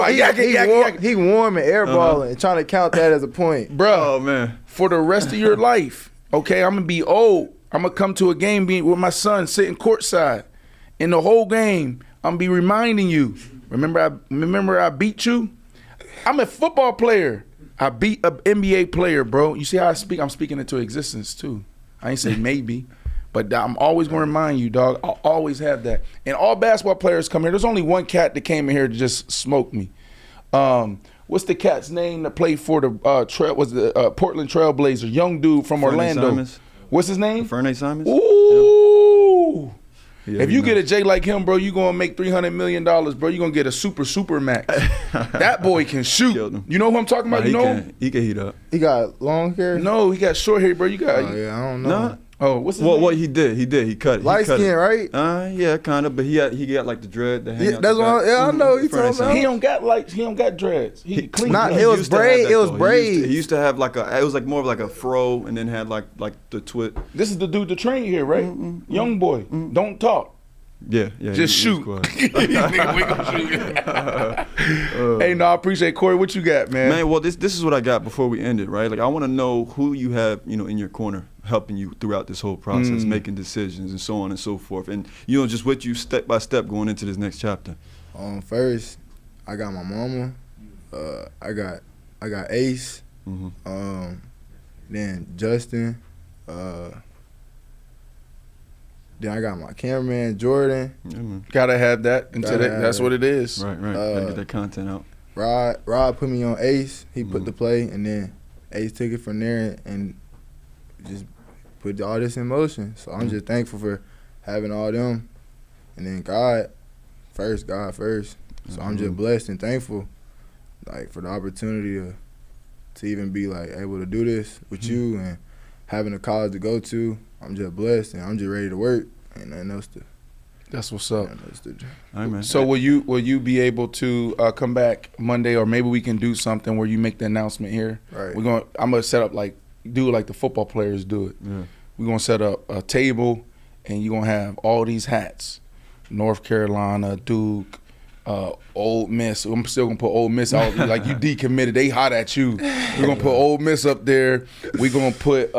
He warm and airballing and trying to count that as a point. Bro, oh, man. For the rest of your life, okay, I'm going to be old. I'm going to come to a game with my son sitting courtside. In the whole game, I'm going to be reminding you, remember I beat you? I'm a football player. I beat an NBA player, bro. You see how I speak? I'm speaking into existence, too. I ain't say maybe, but I'm always going to remind you, dog. I'll always have that. And all basketball players come here. There's only one cat that came in here to just smoke me. What's the cat's name that played for the Portland Trailblazers? Young dude from Orlando. Simons. What's his name? Fernay Simons. Ooh. Yeah, if you get a J like him, bro, you going to make $300 million, bro. You're going to get a super max. That boy can shoot. You know who I'm talking about? He can heat up. He got long hair? No, he got short hair, bro. You got. Oh, yeah, I don't know. Nah. Oh, what's his name? What he did. He cut it. Light skin, right? Yeah, kind of. But he got like the dread that hang out. That's what I know. He talking about. He don't got dreads. He clean. It was braid. It was braids. He used to have like it was like more of like a fro, and then had like the twit. This is the dude that trained here, right? Young boy. Don't talk. Yeah. Just shoot. Hey, no, I appreciate Corey. What you got, man? Man, well, this is what I got before we end it, right? Like, I want to know who you have, in your corner helping you throughout this whole process, making decisions and so on and so forth, and just with you step by step going into this next chapter. First, I got my mama. I got Ace. Then Justin. Then I got my cameraman, Jordan. Yeah, man. Gotta have that. That's what it is. Right. Gotta get that content out. Rod put me on Ace. He put the play, and then Ace took it from there and just put all this in motion. So I'm just thankful for having all them. And then God first. So I'm just blessed and thankful, like, for the opportunity to even be, like, able to do this with you and having a college to go to. I'm just blessed, and I'm just ready to work. Ain't nothing else to. That's what's up. All right, man. So will you be able to come back Monday, or maybe we can do something where you make the announcement here? Right. I'm gonna set up do it like the football players do it. Yeah. We're gonna set up a table, and you're gonna have all these hats: North Carolina, Duke, Ole Miss. I'm still gonna put Ole Miss out. Like, you decommitted, they hot at you. We're gonna put Ole Miss up there. We're gonna put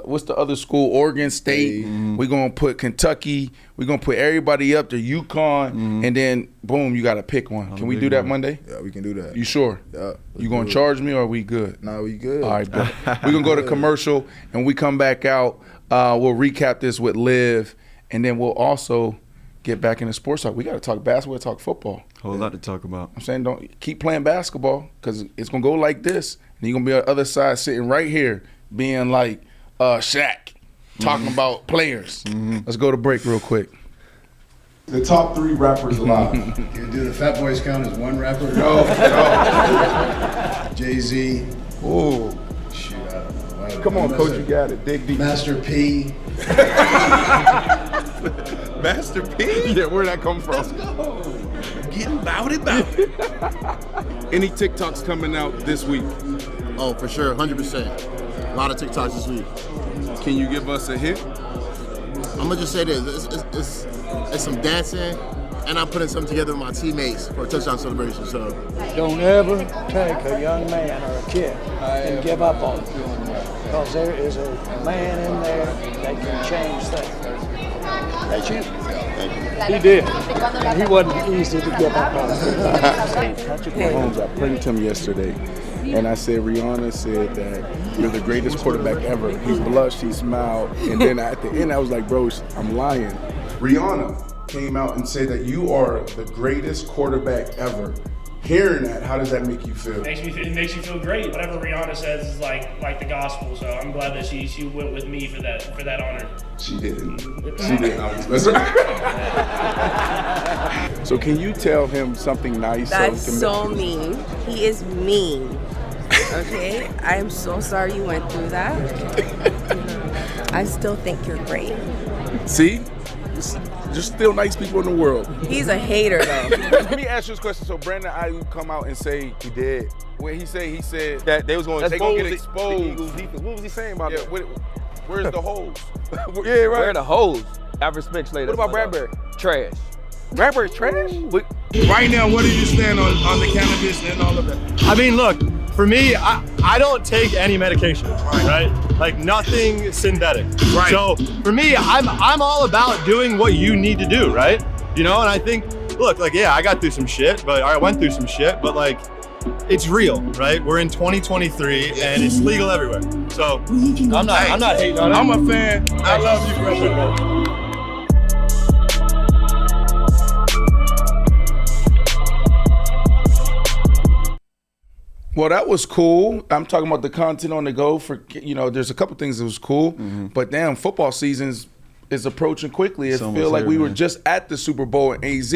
what's the other school? Oregon State. We're gonna put Kentucky. We're gonna put everybody up there. UConn, and then boom, you gotta pick one. Can we do that Monday? Yeah, we can do that. You sure? Yeah. You gonna charge me, or are we good? Nah, we good. All right, bro. We're gonna go to commercial, and we come back out. We'll recap this with Liv, and then we'll also get back into sports talk. We got to talk basketball, talk football. Whole lot to talk about. I'm saying, don't keep playing basketball, because it's going to go like this. And you're going to be on the other side sitting right here being like Shaq, talking about players. Let's go to break real quick. The top 3 rappers alive. Can do the Fat Boys count as one rapper? No. Jay-Z. Ooh. Shoot, I don't know. Come on, Coach, you got it. Dig deep. Master P. Master P? Yeah, where'd that come from? Let's go. Getting bout it. Any TikToks coming out this week? Oh, for sure, 100%. A lot of TikToks this week. Can you give us a hit? I'm gonna just say this: it's some dancing, and I'm putting something together with my teammates for a touchdown celebration. So don't ever take a young man or a kid and give up on it. Because there is a man in there that can change things. That's you. He did. And he wasn't easy to give up on. Patrick Mahomes, I played him yesterday, and I said, Rihanna said that you're the greatest quarterback ever. He blushed, he smiled, and then at the end I was like, bro, I'm lying. Rihanna came out and said that you are the greatest quarterback ever. Hearing that, how does that make you feel? It makes you feel great. Whatever Rihanna says is like the gospel. So I'm glad that she went with me for that honor. She didn't. She didn't. That's right. So can you tell him something nice? That's so mean. He is mean. Okay? I am so sorry you went through that. I still think you're great. See? There's still nice people in the world. He's a hater, though. Let me ask you this question. So Brandon Ayuk come out and say he did. When he said that they was going to get exposed. What was he saying about that? Where's the holes? Yeah, right. Where are the holes? Average specs later. What about Bradbury? Trash. Bradbury's trash? Right now, what do you stand on the cannabis and all of that? I mean, look, for me, I don't take any medication, right? Like nothing synthetic. Right. So for me, I'm all about doing what you need to do, right? You know, and I think, look, like, yeah, I got through some shit, but I went through some shit, but like, it's real, right? We're in 2023 and it's legal everywhere. So I'm not hating on it. I'm a fan. I love you, brother. Well, that was cool. I'm talking about the content on the go for, there's a couple things that was cool, but damn, football season is approaching quickly. It feels like we were just at the Super Bowl in AZ.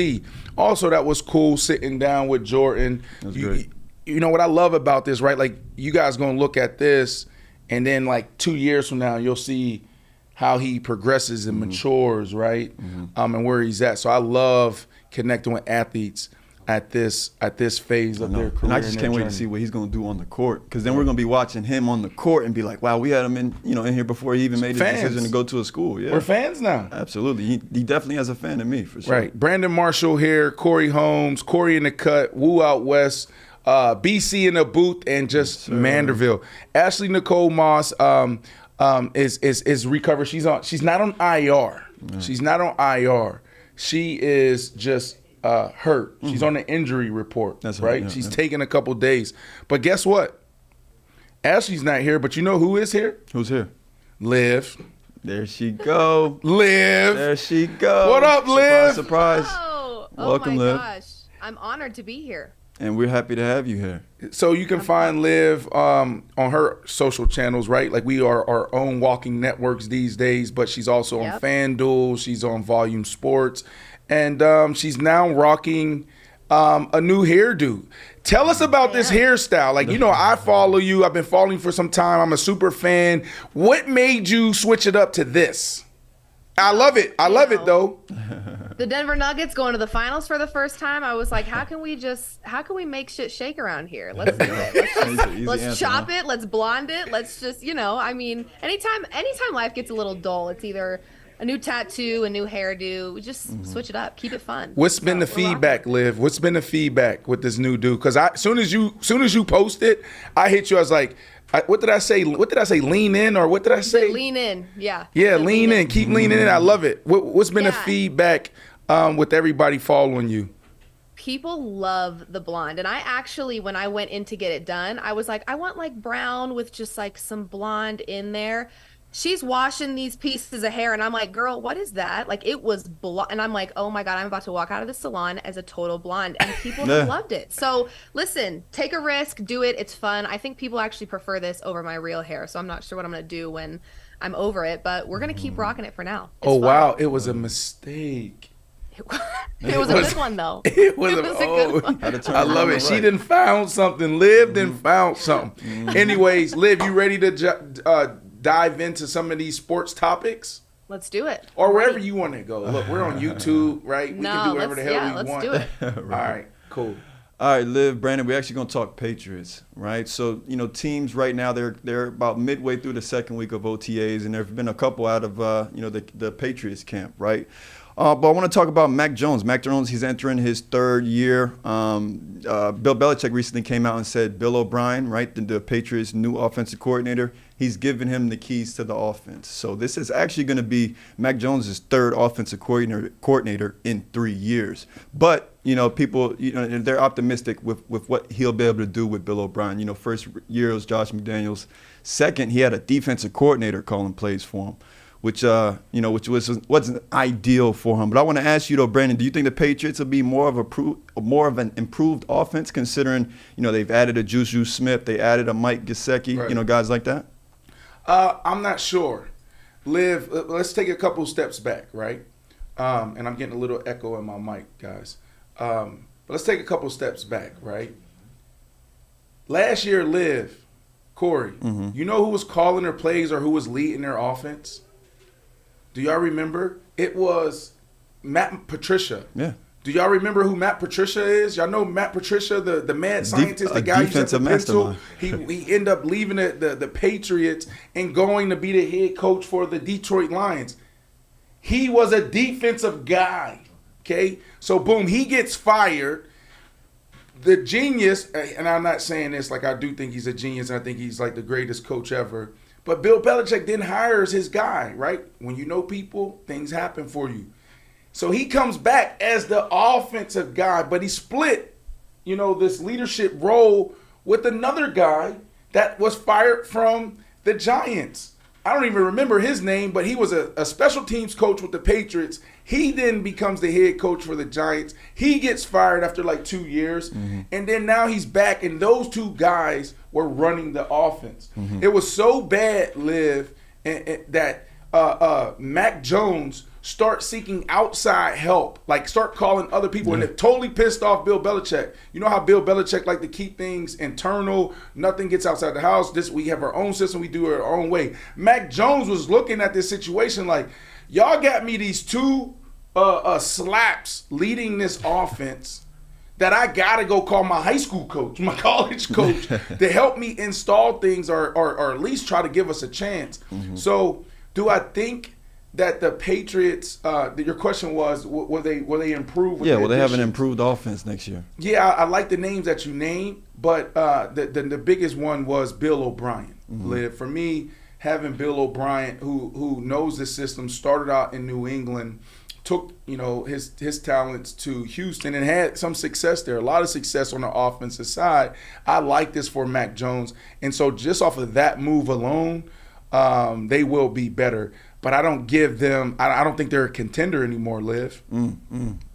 Also, that was cool sitting down with Jordan. That was great. You know what I love about this, right? Like, you guys going to look at this, and then like 2 years from now, you'll see how he progresses and matures, right? And where he's at. So I love connecting with athletes at this phase of their career. And I just can't wait to see what he's going to do on the court, because then we're going to be watching him on the court and be like, wow, we had him in here before he even made his decision to go to a school. Yeah, we're fans now. Absolutely. He definitely has a fan in me, for sure. Right. Brandon Marshall here, Corey Holmes, Corey in the cut, Woo Out West, BC in the booth, and just Manderville. Ashley Nicole Moss is recovered. She's not on IR. No. She's not on IR. She is just hurt. She's on the injury report. That's right. Yeah, She's taking a couple days. But guess what? Ashley's not here, but you know who is here? Who's here? Liv. There she go. Liv. There she go. What up, Liv? Surprise. Oh, Welcome, my Liv. gosh. I'm honored to be here. And we're happy to have you here. So you can find Liv on her social channels, right? Like, we are our own walking networks these days, but she's also on FanDuel. She's on Volume Sports. And she's now rocking a new hairdo. Tell us about this hairstyle. Like, I follow you. I've been following you for some time. I'm a super fan. What made you switch it up to this? I love it. I love it, though. The Denver Nuggets going to the finals for the first time. I was like, how can we make shit shake around here? Let's do it. Let's chop it. Let's blonde it. Let's just, anytime life gets a little dull, it's either a new tattoo, a new hairdo. We just switch it up. Keep it fun. What's been the feedback, Liv? What's been the feedback with this new dude? Because as soon as you post it, I hit you. I was like, what did I say? Lean in, or what did I say? Lean in. Yeah. Yeah, lean in. Keep leaning in. I love it. What's been the feedback with everybody following you? People love the blonde. And I actually, when I went in to get it done, I was like, I want like brown with just like some blonde in there. She's washing these pieces of hair, and I'm like, girl, what is that? Like, it was blonde. And I'm like, oh my God, I'm about to walk out of the salon as a total blonde. And people have loved it. So listen, take a risk, do it. It's fun. I think people actually prefer this over my real hair. So I'm not sure what I'm going to do when I'm over it, but we're going to keep rocking it for now. It's fun. Wow. It was a mistake. It was a good one, though. It was a good one. I love it. She done found something. Liv done found something. Anyways, Liv, you ready to dive into some of these sports topics? Let's do it. Or wherever you want to go. Look, we're on YouTube, right? We can do whatever the hell we want. Let's do it. All right, cool. All right, Liv, Brandon, we're actually going to talk Patriots, right? So, teams right now, they're about midway through the second week of OTAs, and there have been a couple out of, the Patriots camp, right? But I want to talk about Mac Jones. Mac Jones, he's entering his third year. Bill Belichick recently came out and said Bill O'Brien, right, the Patriots' new offensive coordinator, he's given him the keys to the offense. So this is actually going to be Mac Jones' third offensive coordinator in 3 years. But, people, they're optimistic with what he'll be able to do with Bill O'Brien. First year was Josh McDaniels. Second, he had a defensive coordinator calling plays for him, which wasn't ideal for him. But I want to ask you though, Brandon, do you think the Patriots will be more of an improved offense, considering they've added a Juju Smith, they added a Mike Gesicki, right. Guys like that? I'm not sure. Liv, let's take a couple steps back, right? And I'm getting a little echo in my mic, guys. But let's take a couple steps back, right? Last year, Liv, Corey, you know who was calling their plays or who was leading their offense? Do y'all remember? It was Matt Patricia. Yeah. Do y'all remember who Matt Patricia is? Y'all know Matt Patricia, the mad scientist, the guy who used the pencil. He ended up leaving the Patriots and going to be the head coach for the Detroit Lions. He was a defensive guy, okay? So, boom, he gets fired. The genius, and I'm not saying this like I do think he's a genius, and I think he's like the greatest coach ever, but Bill Belichick then hires his guy, right? When you know people, things happen for you. So he comes back as the offensive guy, but he split, this leadership role with another guy that was fired from the Giants. I don't even remember his name, but he was a special teams coach with the Patriots. He then becomes the head coach for the Giants. He gets fired after like 2 years. And then now he's back, and those two guys were running the offense. It was so bad, Liv, that Mac Jones start seeking outside help, like start calling other people, and it totally pissed off Bill Belichick. You know how Bill Belichick like to keep things internal, nothing gets outside the house. We have our own system, we do it our own way. Mac Jones was looking at this situation like, y'all got me these two slaps leading this offense that I gotta go call my high school coach, my college coach, to help me install things or at least try to give us a chance. So do I think that the Patriots, your question was, will they improve? Will they have an improved offense next year? Yeah, I like the names that you named, but the biggest one was Bill O'Brien. Liv, for me, having Bill O'Brien, who knows the system, started out in New England, took his talents to Houston and had some success there, a lot of success on the offensive side. I like this for Mac Jones, and so just off of that move alone, they will be better. But I don't give them – I don't think they're a contender anymore, Liv.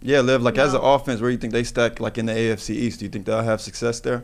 Yeah, Liv, as an offense, where do you think they stack in the AFC East? Do you think they'll have success there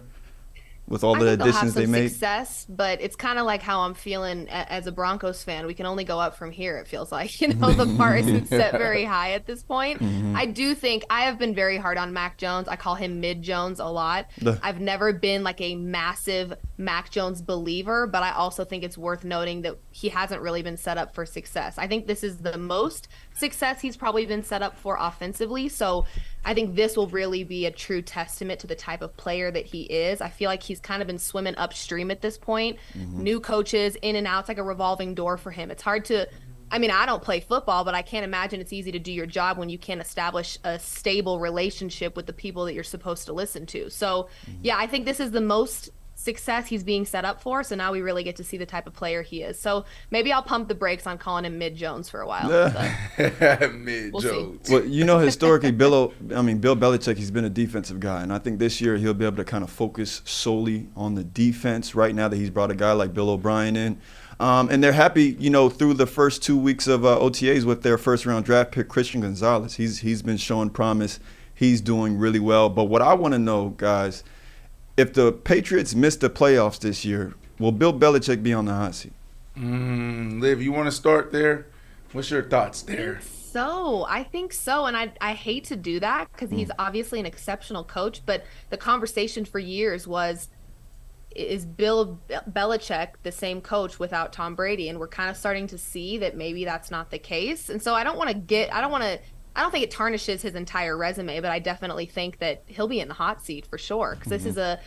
with all the additions they made? Success, but it's kind of like how I'm feeling as a Broncos fan. We can only go up from here, it feels like. The bar isn't set very high at this point. I do think I have been very hard on Mac Jones. I call him Mid Jones a lot. I've never been like a massive Mac Jones believer, but I also think it's worth noting that he hasn't really been set up for success. I think this is the most success he's probably been set up for offensively. So I think this will really be a true testament to the type of player that he is. I feel like he's kind of been swimming upstream at this point. New coaches, in and out, it's like a revolving door for him. It's hard to, I don't play football, but I can't imagine it's easy to do your job when you can't establish a stable relationship with the people that you're supposed to listen to. So yeah, I think this is the most success he's being set up for, so now we really get to see the type of player he is. So maybe I'll pump the brakes on calling him Mid Jones for a while. Mid Jones. Well, historically, Bill Belichick, he's been a defensive guy, and I think this year he'll be able to kind of focus solely on the defense right now that he's brought a guy like Bill O'Brien in. And they're happy, through the first 2 weeks of OTAs with their first-round draft pick, Christian Gonzalez. He's been showing promise. He's doing really well. But what I want to know, guys, if the Patriots miss the playoffs this year, will Bill Belichick be on the hot seat? Liv, you want to start there? What's your thoughts there? I think so. And I hate to do that because he's obviously an exceptional coach, but the conversation for years was, is Bill Belichick the same coach without Tom Brady? And we're kind of starting to see that maybe that's not the case. And so I don't think it tarnishes his entire resume, but I definitely think that he'll be in the hot seat for sure. Because this is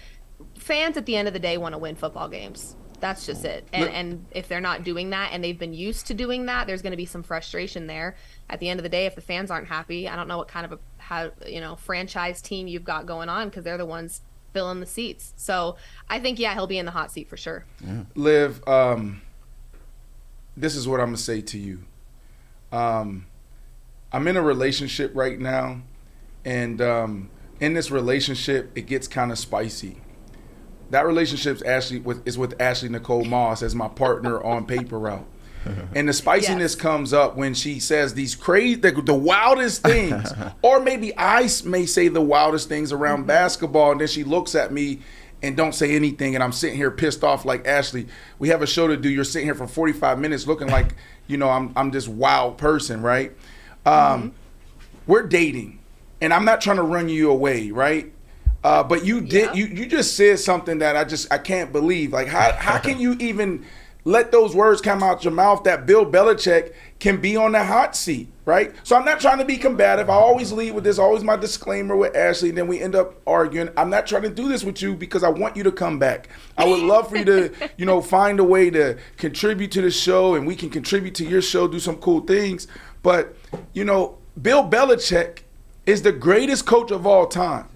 fans at the end of the day want to win football games. That's just it. And if they're not doing that and they've been used to doing that, there's going to be some frustration there. At the end of the day, if the fans aren't happy, I don't know what kind of franchise team you've got going on, because they're the ones filling the seats. So I think, he'll be in the hot seat for sure. Yeah. Liv, this is what I'm going to say to you. I'm in a relationship right now, and in this relationship, it gets kind of spicy. That relationship is with Ashley Nicole Moss as my partner on Paper Route. And the spiciness comes up when she says these crazy, the wildest things, or maybe I may say the wildest things around basketball, and then she looks at me and don't say anything, and I'm sitting here pissed off like, Ashley, we have a show to do. You're sitting here for 45 minutes looking like, I'm this wild person, right? We're dating, and I'm not trying to run you away, right? But you did. You just said something that I can't believe. Like, how can you even let those words come out your mouth that Bill Belichick can be on the hot seat, right? So I'm not trying to be combative. I always lead with this, always my disclaimer with Ashley, and then we end up arguing. I'm not trying to do this with you because I want you to come back. I would love for you to, find a way to contribute to the show, and we can contribute to your show, do some cool things. But, Bill Belichick is the greatest coach of all time.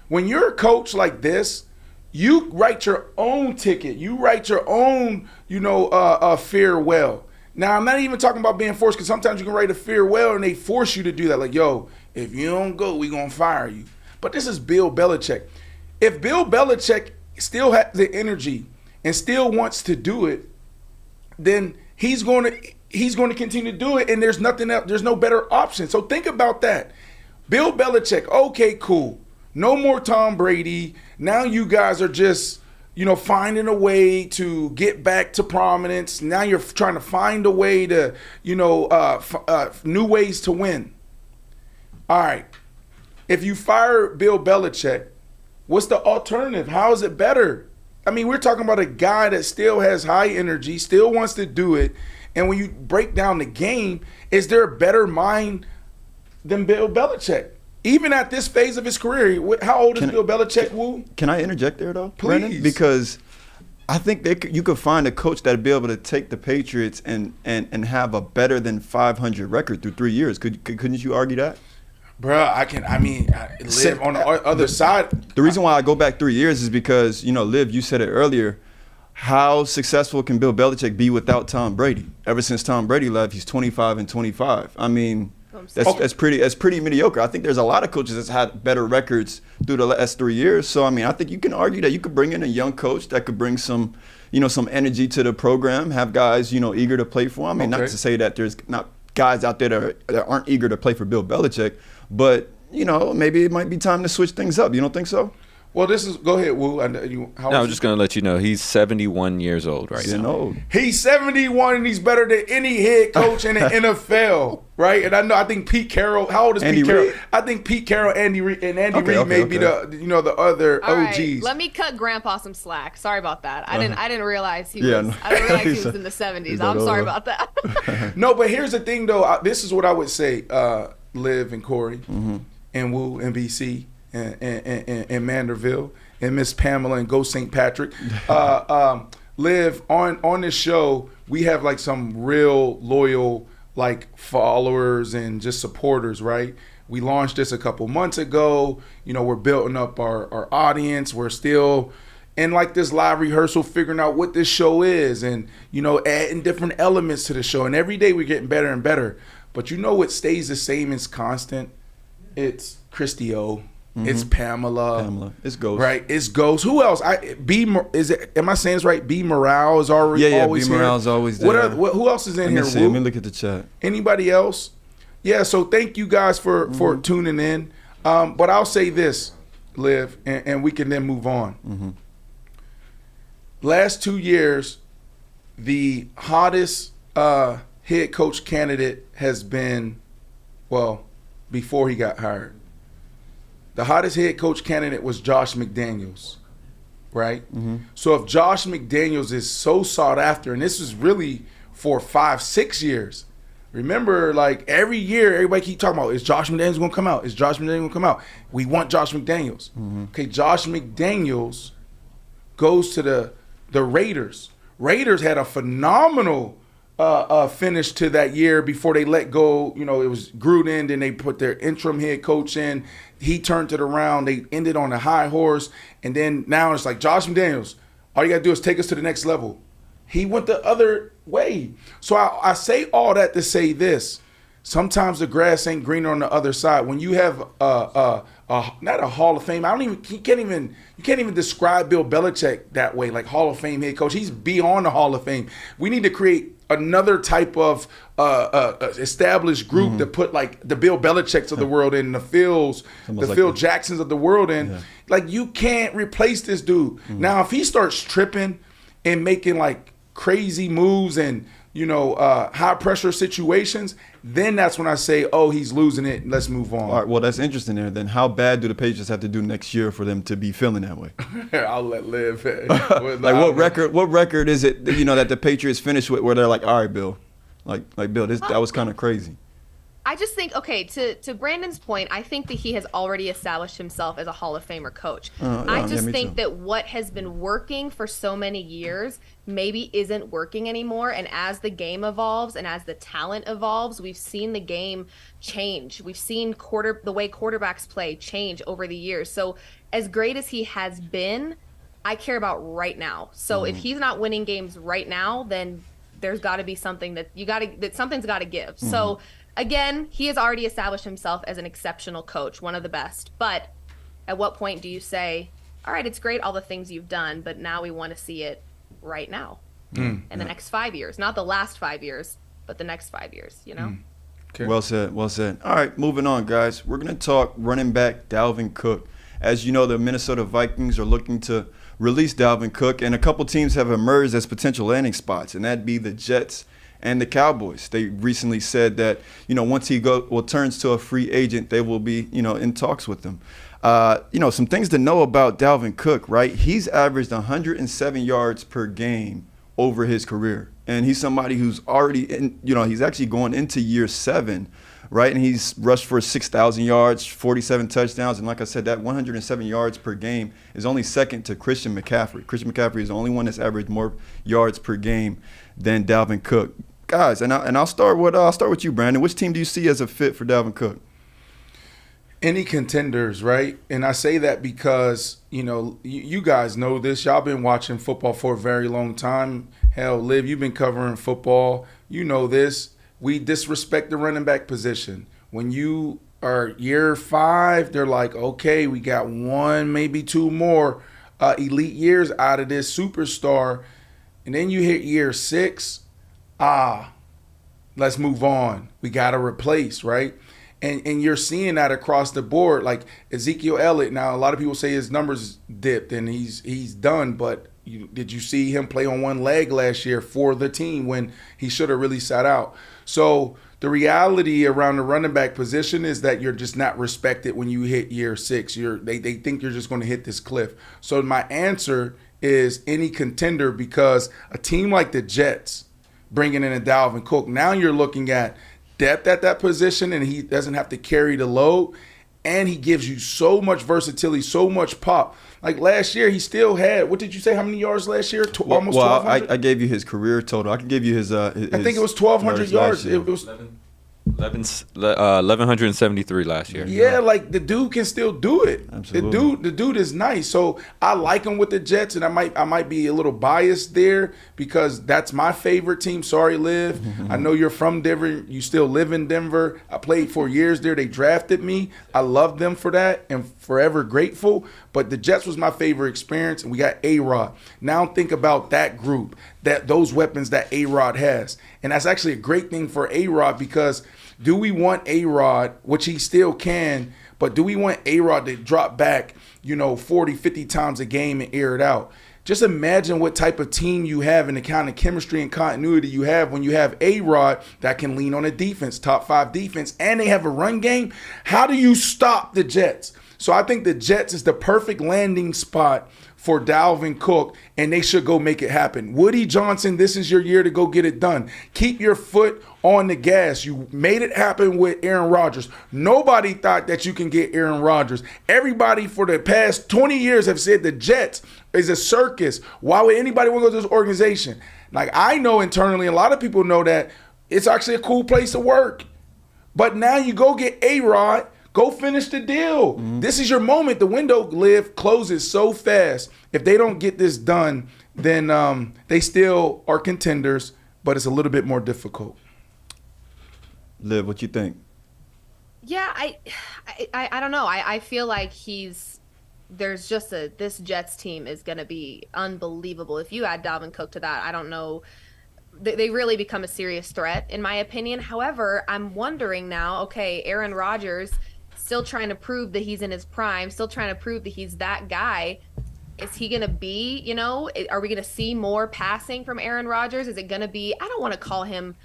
When you're a coach like this, you write your own ticket. You write your own, farewell. Now, I'm not even talking about being forced, because sometimes you can write a farewell and they force you to do that. Like, yo, if you don't go, we going to fire you. But this is Bill Belichick. If Bill Belichick still has the energy and still wants to do it, then he's going to continue to do it, and there's nothing else. There's no better option. So think about that. Bill Belichick, okay, cool. No more Tom Brady. Now you guys are just, finding a way to get back to prominence. Now you're trying to find a way to, new ways to win. All right. If you fire Bill Belichick, what's the alternative? How is it better? I mean, we're talking about a guy that still has high energy, still wants to do it. And when you break down the game, is there a better mind than Bill Belichick? Even at this phase of his career, how old is Bill Belichick, Woo? Can I interject there, though, please? Brandon? Because I think you could find a coach that'd be able to take the Patriots and have a better than 500 record through 3 years. Couldn't you argue that? Bruh, I live on the other side. The reason why I go back 3 years is because, Liv, you said it earlier, how successful can Bill Belichick be without Tom Brady? Ever since Tom Brady left, he's 25-25. I mean, that's pretty mediocre. I think there's a lot of coaches that's had better records through the last 3 years. So I mean, I think you can argue that you could bring in a young coach that could bring some energy to the program, have guys eager to play for him. I mean, not to say that there's not guys out there that aren't eager to play for Bill Belichick, but maybe it might be time to switch things up. You don't think so? Well, go ahead, Woo. I'm just going to let you know he's 71 years old right now. Old. He's 71 and he's better than any head coach in the NFL, right? And I think Pete Carroll. How old is Pete Carroll? I think Pete Carroll, Andy Reid may be the other All OGs. Right, let me cut Grandpa some slack. Sorry about that. I didn't realize he was. I didn't realize he was in the 70s. I'm sorry about that. No, but here's the thing though. This is what I would say, Liv and Corey, and Woo and BC. And Manderville and Miss Pamela and Go St. Patrick. Liv, on this show, we have like some real loyal followers and just supporters, right? We launched this a couple months ago. We're building up our audience. We're still in this live rehearsal, figuring out what this show is and, adding different elements to the show. And every day we're getting better and better. But what stays the same, is constant. It's Christy O. It's Pamela. It's Ghost. Right. It's Ghost. Who else? Am I saying this right? B Morale is already always B here. Morale's always there. Who else is in here? Let me look at the chat. Anybody else? Yeah. So thank you guys for tuning in. But I'll say this, Liv, and we can then move on. Last 2 years, the hottest head coach candidate has been, before he got hired. The hottest head coach candidate was Josh McDaniels, right? So if Josh McDaniels is so sought after, and this is really for 5-6 years, remember, every year, everybody keep talking about, is Josh McDaniels going to come out? Is Josh McDaniels going to come out? We want Josh McDaniels. Okay, Josh McDaniels goes to the the Raiders. Raiders had a phenomenal finish to that year before they let go. You know, it was Gruden, then they put their interim head coach in. He turned it around. They ended on a high horse. And then now it's like Josh McDaniels, all you got to do is take us to the next level. He went the other way. So I say all that to say this. Sometimes the grass ain't greener on the other side. When you have not a Hall of Fame, you can't even describe Bill Belichick that way, like Hall of Fame head coach. He's beyond the Hall of Fame. We need to create another type of established group to put like the Bill Belichicks of the world in, the Phils, Phil Jacksons of the world in. Yeah. Like, you can't replace this dude. Now, if he starts tripping and making like crazy moves and high pressure situations, then that's when I say, oh, he's losing it. Let's move on. All right, well, that's interesting there. Then how bad do the Patriots have to do next year for them to be feeling that way? I'll let Liv. Like, what record is it, that the Patriots finish with where they're like, all right, Bill, like Bill, that was kind of crazy. I just think, okay, to Brandon's point, I think that he has already established himself as a Hall of Famer coach. I just think that what has been working for so many years maybe isn't working anymore. And as the game evolves and as the talent evolves, we've seen the game change. We've seen the way quarterbacks play change over the years. So as great as he has been, I care about right now. So if he's not winning games right now, then there's got to be something that something's got to give. So again, he has already established himself as an exceptional coach, one of the best. But at what point do you say, all right, it's great, all the things you've done, but now we want to see it right now in the next 5 years, not the last 5 years, but the next 5 years, Okay. Well said. All right, moving on, guys. We're going to talk running back Dalvin Cook. As you know, the Minnesota Vikings are looking to release Dalvin Cook, and a couple teams have emerged as potential landing spots, and that'd be the Jets and the Cowboys. They recently said that, once he turns to a free agent, they will be, in talks with them. Some things to know about Dalvin Cook, right? He's averaged 107 yards per game over his career. And he's somebody who's already he's actually going into year 7, right? And he's rushed for 6,000 yards, 47 touchdowns. And like I said, that 107 yards per game is only second to Christian McCaffrey. Christian McCaffrey is the only one that's averaged more yards per game than Dalvin Cook. Guys, and I'll start with you, Brandon. Which team do you see as a fit for Dalvin Cook? Any contenders, right? And I say that because, you guys know this. Y'all been watching football for a very long time. Hell, Liv, you've been covering football. You know this. We disrespect the running back position. When you are year 5, they're like, okay, we got 1, maybe 2 more elite years out of this superstar. And then you hit year 6, let's move on. We got to replace, right? And you're seeing that across the board. Like Ezekiel Elliott, now a lot of people say his numbers dipped and he's done, but did you see him play on one leg last year for the team when he should have really sat out? So the reality around the running back position is that you're just not respected when you hit year 6. They think you're just going to hit this cliff. So my answer is any contender, because a team like the Jets bringing in a Dalvin Cook, now you're looking at depth at that position, and he doesn't have to carry the load, and he gives you so much versatility, so much pop. Like last year, he still had, what did you say, how many yards last year? Almost 1,200? I gave you his career total. I can give you his I think it was 1,200 yards. It was 1,173 last year. Yeah, like the dude can still do it. Absolutely. The dude is nice. So I like him with the Jets, and I might be a little biased there because that's my favorite team. Sorry, Liv. I know you're from Denver. You still live in Denver. I played 4 years there. They drafted me. I love them for that and forever grateful. But the Jets was my favorite experience, and we got A-Rod. Now think about that group, those weapons that A-Rod has. And that's actually a great thing for A-Rod, because do we want A-Rod, which he still can, but do we want A-Rod to drop back, 40, 50 times a game and air it out? Just imagine what type of team you have and the kind of chemistry and continuity you have when you have A-Rod that can lean on a defense, top 5 defense, and they have a run game. How do you stop the Jets? So I think the Jets is the perfect landing spot for Dalvin Cook, and they should go make it happen. Woody Johnson, this is your year to go get it done. Keep your foot on the gas. You made it happen with Aaron Rodgers. Nobody thought that you can get Aaron Rodgers. Everybody for the past 20 years have said the Jets is a circus. Why would anybody want to go to this organization? Like, I know internally, a lot of people know that it's actually a cool place to work. But now you go get A-Rod, go finish the deal. This is your moment. The window, Liv, closes so fast. If they don't get this done, then they still are contenders, but it's a little bit more difficult. Liv, what you think? Yeah, I don't know. I feel like there's just this Jets team is going to be unbelievable. If you add Dalvin Cook to that, I don't know. They really become a serious threat, in my opinion. However, I'm wondering now, okay, Aaron Rodgers still trying to prove that he's in his prime, still trying to prove that he's that guy. Is he going to be, are we going to see more passing from Aaron Rodgers? Is it going to be, I don't want to call him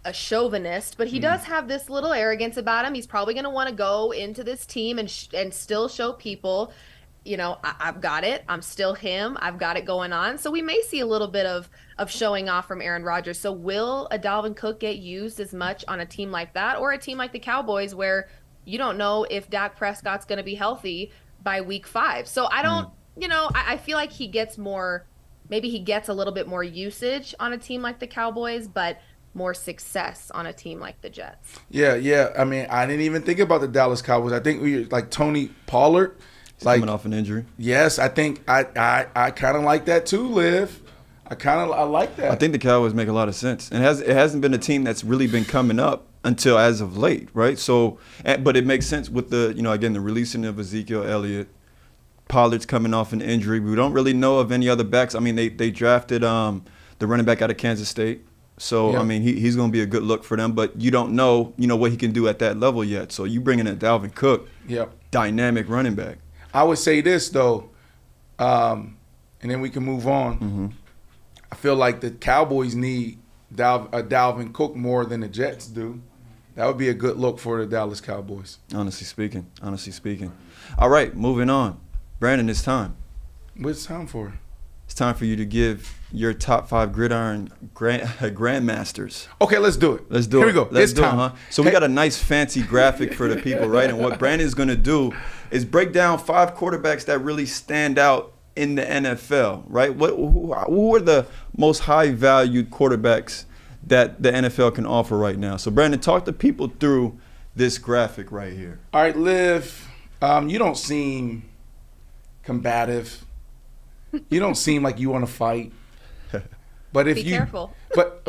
a chauvinist, but he does have this little arrogance about him. He's probably going to want to go into this team and still show people, I've got it. I'm still him. I've got it going on. So we may see a little bit of showing off from Aaron Rodgers. So will a Dalvin Cook get used as much on a team like that, or a team like the Cowboys where you don't know if Dak Prescott's going to be healthy by week 5? So I don't, I feel like he gets maybe he gets a little bit more usage on a team like the Cowboys, but more success on a team like the Jets. Yeah. I mean, I didn't even think about the Dallas Cowboys. I think we like Tony Pollard. He's coming off an injury. Yes, I think I kind of like that too, Liv. I like that. I think the Cowboys make a lot of sense. And it hasn't been a team that's really been coming up until as of late, right? So, but it makes sense with the, again, the releasing of Ezekiel Elliott. Pollard's coming off an injury. We don't really know of any other backs. I mean, they drafted the running back out of Kansas State. So, yeah. I mean, he's going to be a good look for them. But you don't know, what he can do at that level yet. So you bring in a Dalvin Cook, dynamic running back. I would say this, though, and then we can move on. Mm-hmm. I feel like the Cowboys need Dalvin Cook more than the Jets do. That would be a good look for the Dallas Cowboys. Honestly speaking. All right, moving on. Brandon, it's time. What's it time for? It's time for you to give your top 5 gridiron grandmasters. Okay, let's do it. Here we go. Let's do it, huh? So we got a nice fancy graphic for the people, right? And what Brandon's going to do is break down 5 quarterbacks that really stand out in the NFL, right? Who are the most high-valued quarterbacks that the NFL can offer right now? So, Brandon, talk to people through this graphic right here. All right, Liv, you don't seem combative. You don't seem like you want to fight. But if Be careful. But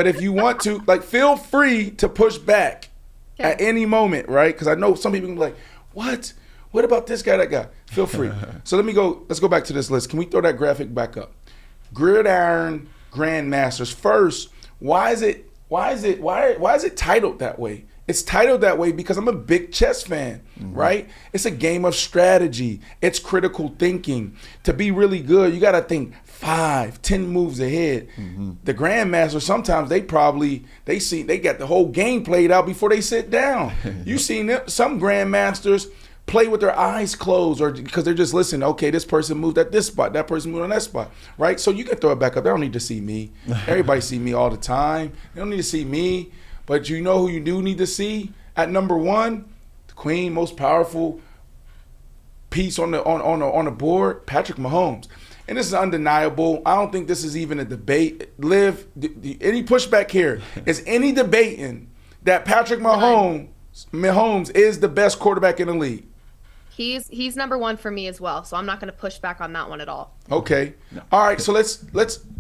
if you want to, feel free to push back at any moment, right? Because I know some people can be like, what? What about this guy, that guy? Feel free. So let's go back to this list. Can we throw that graphic back up? Gridiron Grandmasters. First, why is it titled that way? It's titled that way because I'm a big chess fan, right? It's a game of strategy. It's critical thinking. To be really good, you got to think 5, 10 moves ahead. The Grandmasters, sometimes they got the whole game played out before they sit down. You've seen some Grandmasters play with their eyes closed, or because they're just listening. Okay, this person moved at this spot, that person moved on that spot, right? So you can throw it back up. They don't need to see me. Everybody see me all the time. They don't need to see me. But you know who you do need to see at number 1? The queen, most powerful piece on the board, Patrick Mahomes. And this is undeniable. I don't think this is even a debate. Liv, any pushback here? Is any debating that Patrick Mahomes is the best quarterback in the league? He's number 1 for me as well, so I'm not going to push back on that one at all. Okay. No. All right, so let's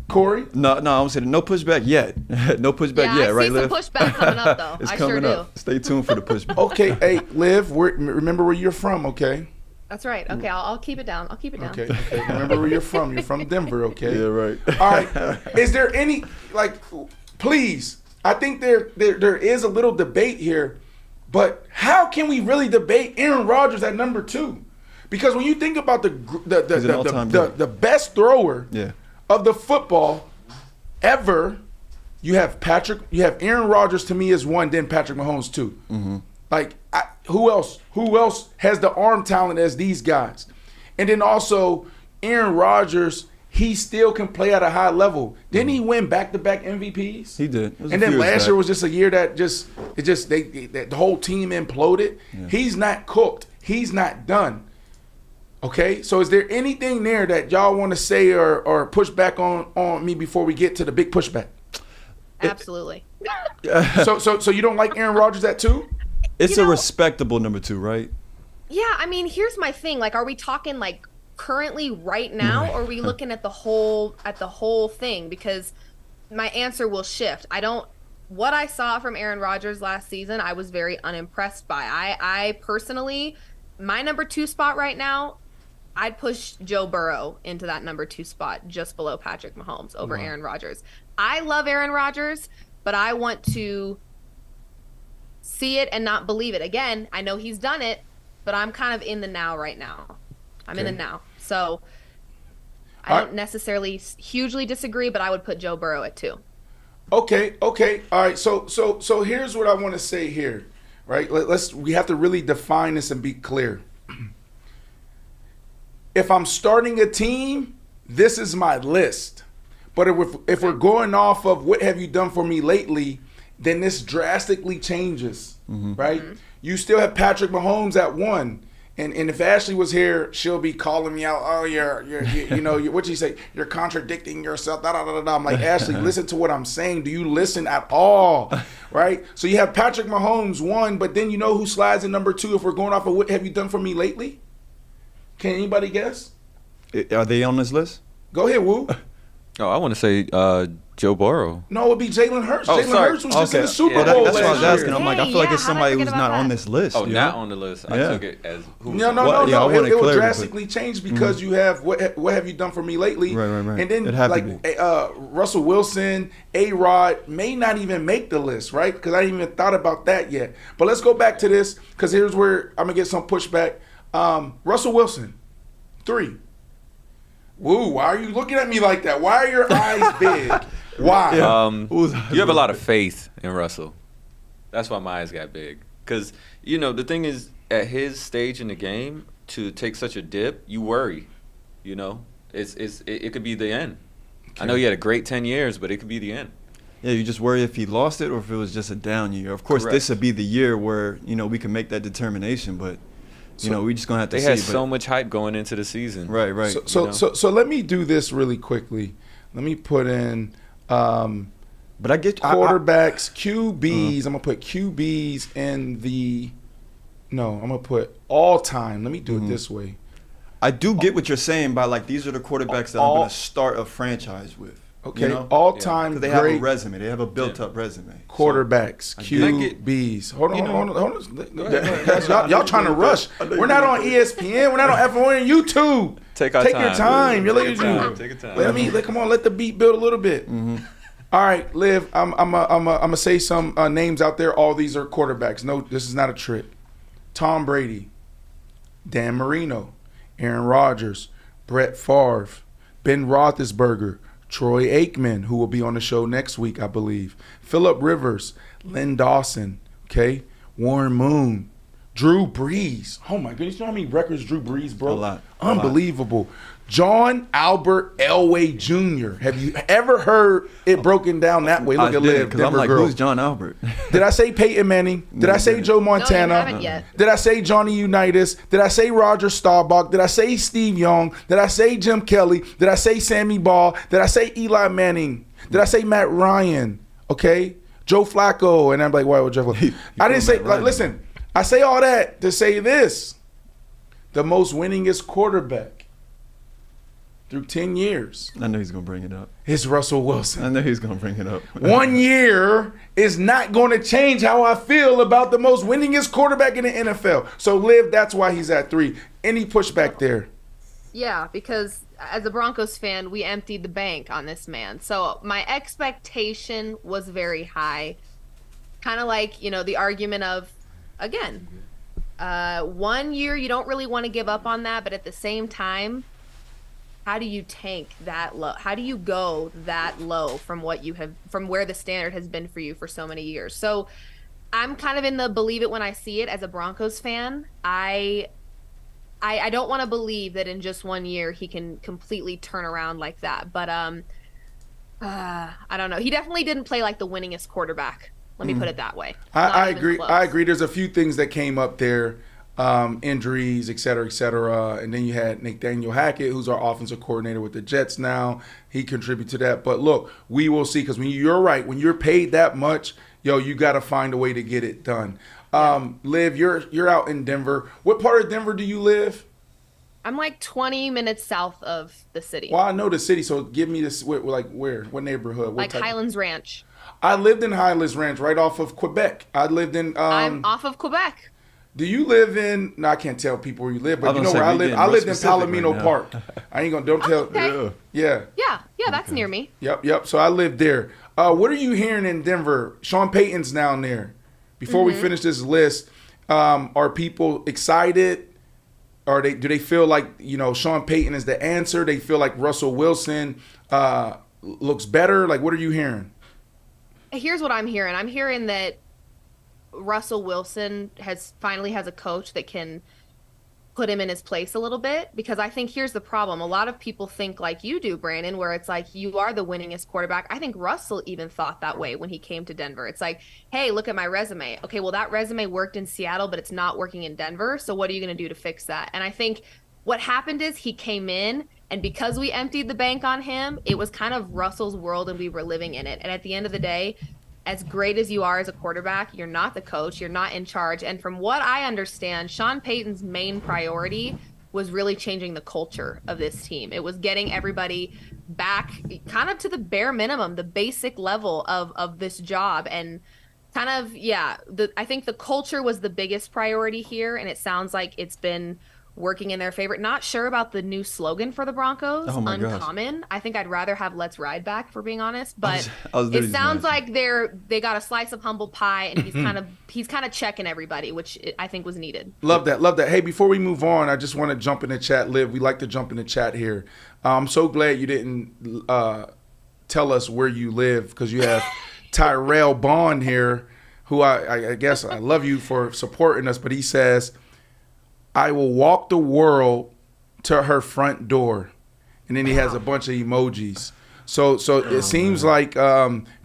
Corey? No, I'm saying no pushback yet. No pushback yet, right, Liv? I see some pushback coming up, though. It's I coming sure up. Stay tuned for the pushback. Okay, hey, Liv, remember where you're from, okay? That's right. Okay, I'll keep it down. Okay. Remember where you're from. You're from Denver, okay? Yeah, right. All right. Is there any, please, I think there is a little debate here, but how can we really debate Aaron Rodgers at number 2? Because when you think about the best thrower of the football ever, you have Aaron Rodgers to me as 1, then Patrick Mahomes 2. Who else has the arm talent as these guys? And then also Aaron Rodgers, he still can play at a high level. Didn't he win back-to-back MVPs? He did. And then last year was just a year that the whole team imploded. Yeah. He's not cooked. He's not done. Okay, so is there anything there that y'all want to say or push back on me before we get to the big pushback? Absolutely. So you don't like Aaron Rodgers at 2? It's a respectable number 2, right? Yeah, I mean, here's my thing. Like, are we talking like currently right now, or are we looking at the whole thing? Because my answer will shift. What I saw from Aaron Rodgers last season, I was very unimpressed by. I personally, my number 2 spot right now, I'd push Joe Burrow into that number 2 spot just below Patrick Mahomes over Aaron Rodgers. I love Aaron Rodgers, but I want to see it and not believe it. Again, I know he's done it, but I'm kind of in the now right now. I'm in the now. So I don't necessarily hugely disagree, but I would put Joe Burrow at 2. Okay. All right. So here's what I want to say here, right? We have to really define this and be clear. If I'm starting a team, this is my list. But if we're going off of what have you done for me lately, then this drastically changes, right? Mm-hmm. You still have Patrick Mahomes at 1. And if Ashley was here, she'll be calling me out. Oh, you're what'd she say? You're contradicting yourself. Da, da, da, da. I'm like, Ashley, listen to what I'm saying. Do you listen at all? Right? So you have Patrick Mahomes 1, but then you know who slides in number 2 if we're going off of what have you done for me lately? Can anybody guess? Are they on this list? Go ahead, Woo. Oh, I want to say Joe Burrow. No, it would be Jalen Hurts. Oh, Jalen Hurts was just in the Super Bowl. That's what I was asking. I'm like, I feel like it's somebody who's not on this list. Oh, not on the list. I took it as who? No. It will drastically change because you have what have you done for me lately? Right. And then like Russell Wilson, A-Rod may not even make the list, right? Because I didn't even thought about that yet. But let's go back to this because here's where I'm gonna get some pushback. Russell Wilson, 3. Woo, why are you looking at me like that? Why are your eyes big? Why? You have a lot of faith in Russell. That's why my eyes got big. Because, the thing is, at his stage in the game, to take such a dip, you worry. It could be the end. Okay. I know he had a great 10 years, but it could be the end. Yeah, you just worry if he lost it or if it was just a down year. Of course, This would be the year where, we can make that determination, but... we just gonna have to see. They had so much hype going into the season. Right. So let me do this really quickly. Let me put in. But I get quarterbacks, QBs. I'm gonna put QBs in the. No, I'm gonna put all time. Let me do it this way. I do get what you're saying by like these are the quarterbacks that I'm gonna start a franchise with. Okay, all time. Because they have a resume. They have a built-up resume. Quarterbacks, QBs. Hold on. Y'all trying to rush. We're not on ESPN. We're not on F1 and YouTube. Take your time. Take your time. Come on. Let the beat build a little bit. All right, Liv. I'm gonna say some names out there. All these are quarterbacks. No, this is not a trick. Tom Brady, Dan Marino, Aaron Rodgers, Brett Favre, Ben Roethlisberger, Troy Aikman, who will be on the show next week, I believe. Phillip Rivers, Len Dawson, okay? Warren Moon, Drew Brees. Oh, my goodness. You know how many records Drew Brees broke? A lot. Unbelievable. John Albert Elway Jr. Have you ever heard it broken down that way? Look at Liv, because I'm like, who's John Albert? Did I say Peyton Manning? Did I say Joe Montana? No, you haven't yet. Did I say Johnny Unitas? Did I say Roger Staubach? Did I say Steve Young? Did I say Jim Kelly? Did I say Sammy Ball? Did I say Eli Manning? Did I say Matt Ryan? Okay, Joe Flacco. And I'm like, why would Joe Flacco? I didn't say, like, listen, I say all that to say this. The most winningest quarterback through 10 years. I know he's going to bring it up. It's Russell Wilson. I know he's going to bring it up. 1 year is not going to change how I feel about the most winningest quarterback in the NFL. So, Liv, that's why he's at 3. Any pushback there? Yeah, because as a Broncos fan, we emptied the bank on this man. So my expectation was very high. Kind of like, the argument of, again, 1 year, you don't really want to give up on that. But at the same time, how do you tank that low? How do you go that low from where the standard has been for you for so many years? So I'm kind of in the believe it when I see it as a Broncos fan. I I don't want to believe that in just 1 year he can completely turn around like that. But I don't know. He definitely didn't play like the winningest quarterback. Let me put it that way. I agree. Close. I agree. There's a few things that came up there, injuries, et cetera, and then you had Nathaniel Hackett, who's our offensive coordinator with the Jets now. He contributed to that. But look, we will see, because you're right, when you're paid that much, you got to find a way to get it done. Liv, you're out in Denver. What part of Denver do you live? I'm like 20 minutes south of the city. Well, I know the city, so give me this. Like where? What neighborhood? Like Highlands Ranch. I lived in Highlands Ranch, right off of Quebec. I lived in. I'm off of Quebec. Do you live in? No, I can't tell people where you live, but you know where I live. I lived in Palomino Park. I ain't gonna. Don't tell. Okay. Yeah. Yeah, that's near me. Yep. So I lived there. What are you hearing in Denver? Sean Payton's down there. Before we finish this list, are people excited? Or do they feel like Sean Payton is the answer? They feel like Russell Wilson looks better. Like, what are you hearing? Here's what I'm hearing. I'm hearing that Russell Wilson finally has a coach that can put him in his place a little bit, because I think here's the problem. A lot of people think like you do, Brandon, where it's like you are the winningest quarterback. I think Russell even thought that way when he came to Denver. It's like, hey, look at my resume. Okay, well, that resume worked in Seattle, but it's not working in Denver. So what are you going to do to fix that? And I think what happened is he came in, and because we emptied the bank on him, it was kind of Russell's world and we were living in it. And at the end of the day, as great as you are as a quarterback, you're not the coach, you're not in charge. And from what I understand, Sean Payton's main priority was really changing the culture of this team. It was getting everybody back kind of to the bare minimum, the basic level of this job. And kind of, I think the culture was the biggest priority here. And it sounds like it's been working in their favor. Not sure about the new slogan for the Broncos, Uncommon. Gosh. I think I'd rather have Let's Ride back, if we're being honest. But it sounds like they got a slice of humble pie, and he's kind of checking everybody, which I think was needed. Love that. Hey, before we move on, I just want to jump in the chat, Liv. We like to jump in the chat here. I'm so glad you didn't tell us where you live, because you have Tyrell Bond here, who I guess I love you for supporting us, but he says, I will walk the world to her front door. And then he has a bunch of emojis. So it seems like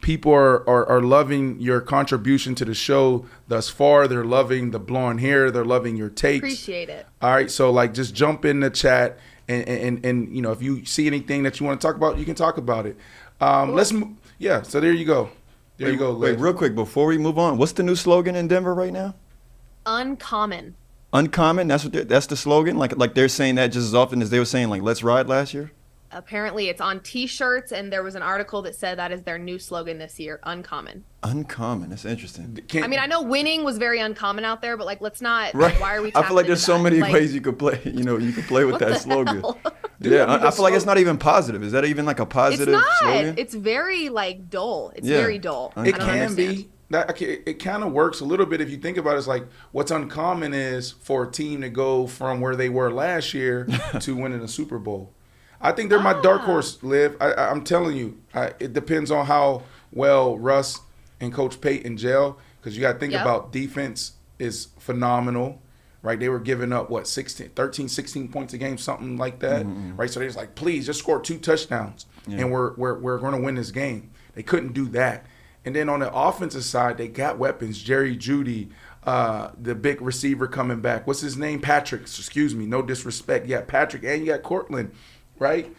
people are loving your contribution to the show thus far. They're loving the blonde hair. They're loving your takes. Appreciate it. All right. So just jump in the chat. And if you see anything that you want to talk about, you can talk about it. Cool. So there you go. There you go, Liv. Wait, real quick, before we move on, what's the new slogan in Denver right now? Uncommon. Uncommon. That's the slogan. Like they're saying that just as often as they were saying like Let's Ride last year. Apparently, it's on T-shirts, and there was an article that said that is their new slogan this year. Uncommon. Uncommon. That's interesting. I know winning was very uncommon out there, but let's not. Right. Why are we? I feel like there's so many ways you could play. You could play with that slogan. I feel like it's not even positive. Is that even like a positive slogan? It's very dull. It's very dull. It can be. It kind of works a little bit if you think about it. It's like what's uncommon is for a team to go from where they were last year to winning a Super Bowl. I think they're my dark horse, Liv. I'm telling you, it depends on how well Russ and Coach Payton gel, because you got to think about defense is phenomenal, right? They were giving up, 13, 16 points a game, something like that, right? So they're just like, please, just score 2 touchdowns, and we're going to win this game. They couldn't do that. And then on the offensive side, they got weapons. Jerry Jeudy, the big receiver coming back. What's his name? Patrick. Excuse me. No disrespect. You got Patrick and you got Cortland, right?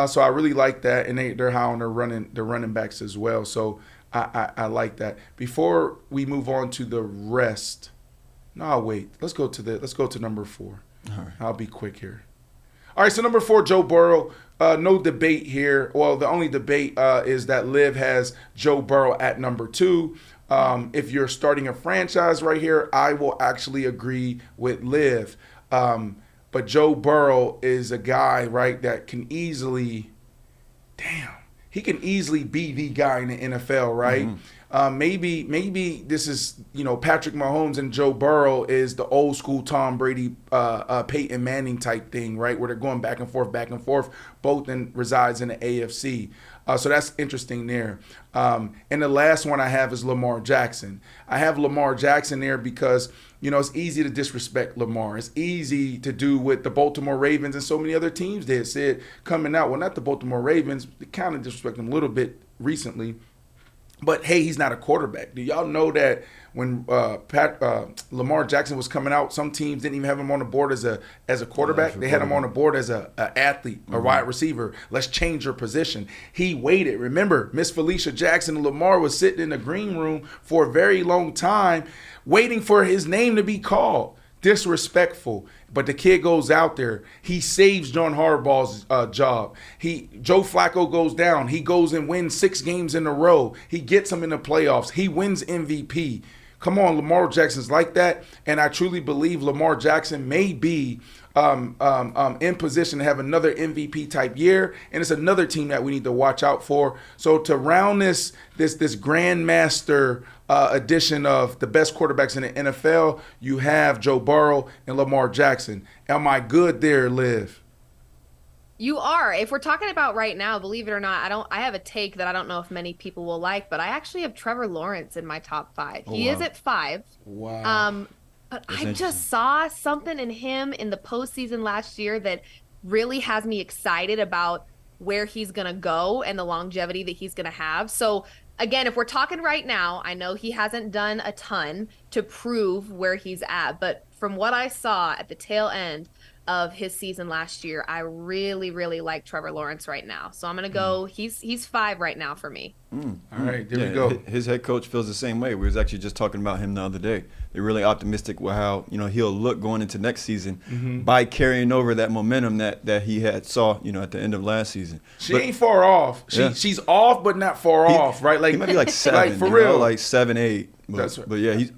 So I really like that. And they're high on their running backs as well. So I like that. Before we move on to the rest, no, wait. Let's go to number 4. All right. I'll be quick here. All right, so number 4, Joe Burrow. No debate here. Well, the only debate is that Liv has Joe Burrow at number 2. If you're starting a franchise right here, I will actually agree with Liv. But Joe Burrow is a guy, right, that can easily, he can easily be the guy in the NFL, right? maybe this is, Patrick Mahomes and Joe Burrow is the old school Tom Brady, Peyton Manning type thing, right? Where they're going back and forth. Both resides in the AFC. So that's interesting there. And the last one I have is Lamar Jackson. I have Lamar Jackson there because, it's easy to disrespect Lamar. It's easy to do what the Baltimore Ravens and so many other teams did, said coming out. Well, not the Baltimore Ravens. They kind of disrespect him a little bit recently. But, hey, he's not a quarterback. Do y'all know that when Lamar Jackson was coming out, some teams didn't even have him on the board as a quarterback. They had him on the board as a athlete, a wide receiver. Let's change your position. He waited. Remember, Miss Felicia Jackson and Lamar was sitting in the green room for a very long time waiting for his name to be called. Disrespectful. But the kid goes out there. He saves John Harbaugh's job. Joe Flacco goes down. He goes and wins 6 games in a row. He gets him in the playoffs. He wins MVP. Come on, Lamar Jackson's like that. And I truly believe Lamar Jackson may be in position to have another MVP type year. And it's another team that we need to watch out for. So to round this grandmaster edition of the best quarterbacks in the NFL, you have Joe Burrow and Lamar Jackson. Am I good there, Liv? You are. If we're talking about right now, believe it or not, I have a take that I don't know if many people will like, but I actually have Trevor Lawrence in my top 5. He is at 5. Wow. But I just saw something in him in the postseason last year that really has me excited about where he's going to go and the longevity that he's going to have. So again, if we're talking right now, I know he hasn't done a ton to prove where he's at, but from what I saw at the tail end of his season last year, I really, really like Trevor Lawrence right now. So I'm going to go, he's 5 right now for me. All right, there we go. His head coach feels the same way. We was actually just talking about him the other day. They're really optimistic with how, he'll look going into next season by carrying over that momentum that he had saw, at the end of last season. She ain't far off. She's off, but not far off, right? Like, he might be like 7, like for real. Like 7, 8. That's right. But yeah, he's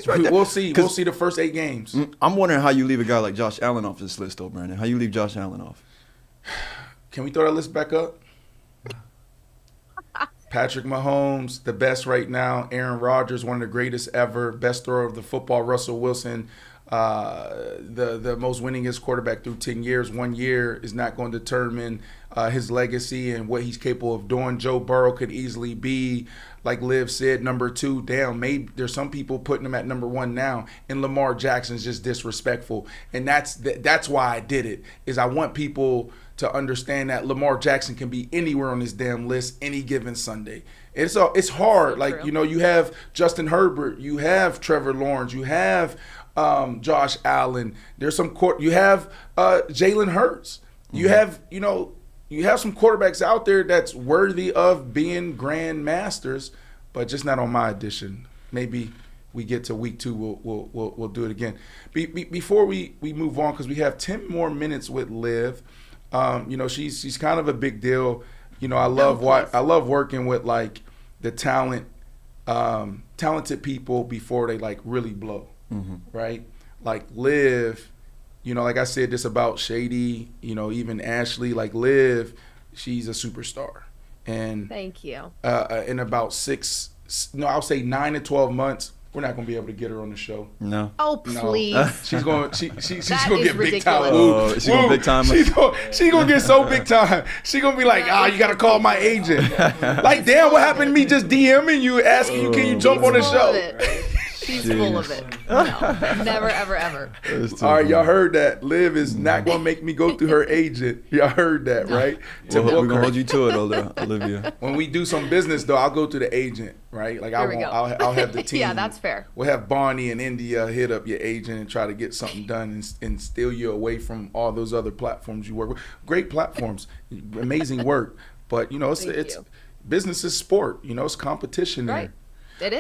right there. We'll see the first 8 games. I'm wondering how you leave a guy like Josh Allen off this list, though, Brandon. How you leave Josh Allen off? Can we throw that list back up? Patrick Mahomes, the best right now. Aaron Rodgers, one of the greatest ever. Best thrower of the football. Russell Wilson, the most winningest quarterback through 10 years. 1 year is not going to determine his legacy and what he's capable of doing. Joe Burrow could easily be, like Liv said, number 2. Damn, maybe there's some people putting him at number 1 now. And Lamar Jackson's just disrespectful. And that's why I did it, is I want people to understand that Lamar Jackson can be anywhere on this damn list any given Sunday. It's hard. Like, you have Justin Herbert, you have Trevor Lawrence, you have Josh Allen. There's some you have Jalen Hurts. You have some quarterbacks out there that's worthy of being grandmasters, but just not on my edition. Maybe we get to week 2, we'll do it again. Before we move on, because we have 10 more minutes with Liv. She's kind of a big deal. I love working with like the talented people before they like really blow, right? Like Liv, like I said this about Shady, even Ashley, like Liv, she's a superstar. And thank you. In about 9 to 12 months, we're not gonna be able to get her on the show. No. Oh please. No. She's gonna get big time. She's gonna big time. She's gonna get so big time. She's gonna be like, you gotta call my agent. Like, damn, what happened to me just DMing you, asking you, can you jump on the show? She's full of it. No, never, ever, ever. All right, y'all heard that. Liv is not going to make me go through her agent. Y'all heard that, right? We're going to hold you to it, Olivia. When we do some business, though, I'll go to the agent, right? Like, I'll have the team. Yeah, that's fair. We'll have Bonnie in India hit up your agent and try to get something done and steal you away from all those other platforms you work with. Great platforms, amazing work. But, it's business is sport. It's competition there. Right. It is,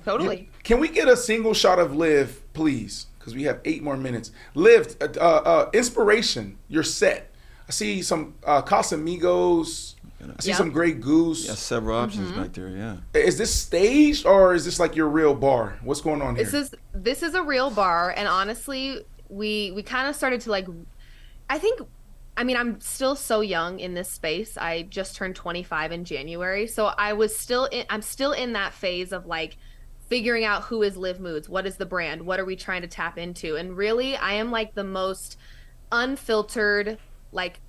totally. Can we get a single shot of Liv, please? Because we have 8 more minutes. Liv, inspiration, you're set. I see some Casamigos. I see some Grey Goose. Yeah, several options back there, yeah. Is this staged or is this like your real bar? What's going on here? This is a real bar, and honestly, we kind of started to like, I think I mean, I'm still so young in this space. I just turned 25 in January. So I'm still in that phase of like figuring out who is Liv Moods, what is the brand, what are we trying to tap into? And really, I am like the most unfiltered, like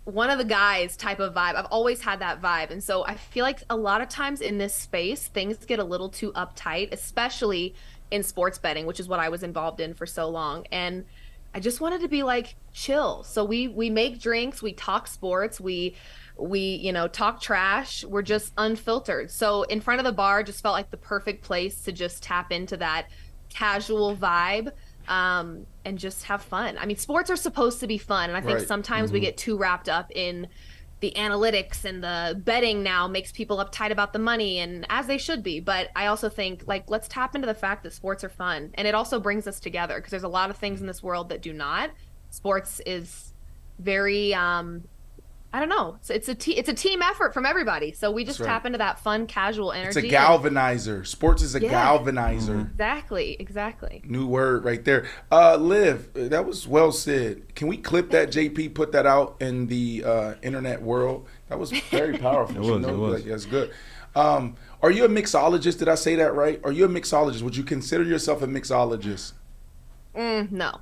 one of the guys type of vibe. I've always had that vibe. And so I feel like a lot of times in this space, things get a little too uptight, especially in sports betting, which is what I was involved in for so long. And I just wanted to be like chill. So we make drinks, we talk sports, we talk trash. We're just unfiltered. So in front of the bar just felt like the perfect place to just tap into that casual vibe, and just have fun. I mean, sports are supposed to be fun, and I think sometimes we get too wrapped up in the analytics, and the betting now makes people uptight about the money, and as they should be. But I also think, like, let's tap into the fact that sports are fun, and it also brings us together, because there's a lot of things in this world that do not. Sports is very I don't know. It's a team effort from everybody. So we just tap into that fun, casual energy. It's a galvanizer. Sports is a galvanizer. Exactly. New word right there. Liv, that was well said. Can we clip that? JP put that out in the internet world. That was very powerful. It was. Like, that's good. Are you a mixologist? Did I say that right? Are you a mixologist? Would you consider yourself a mixologist? No.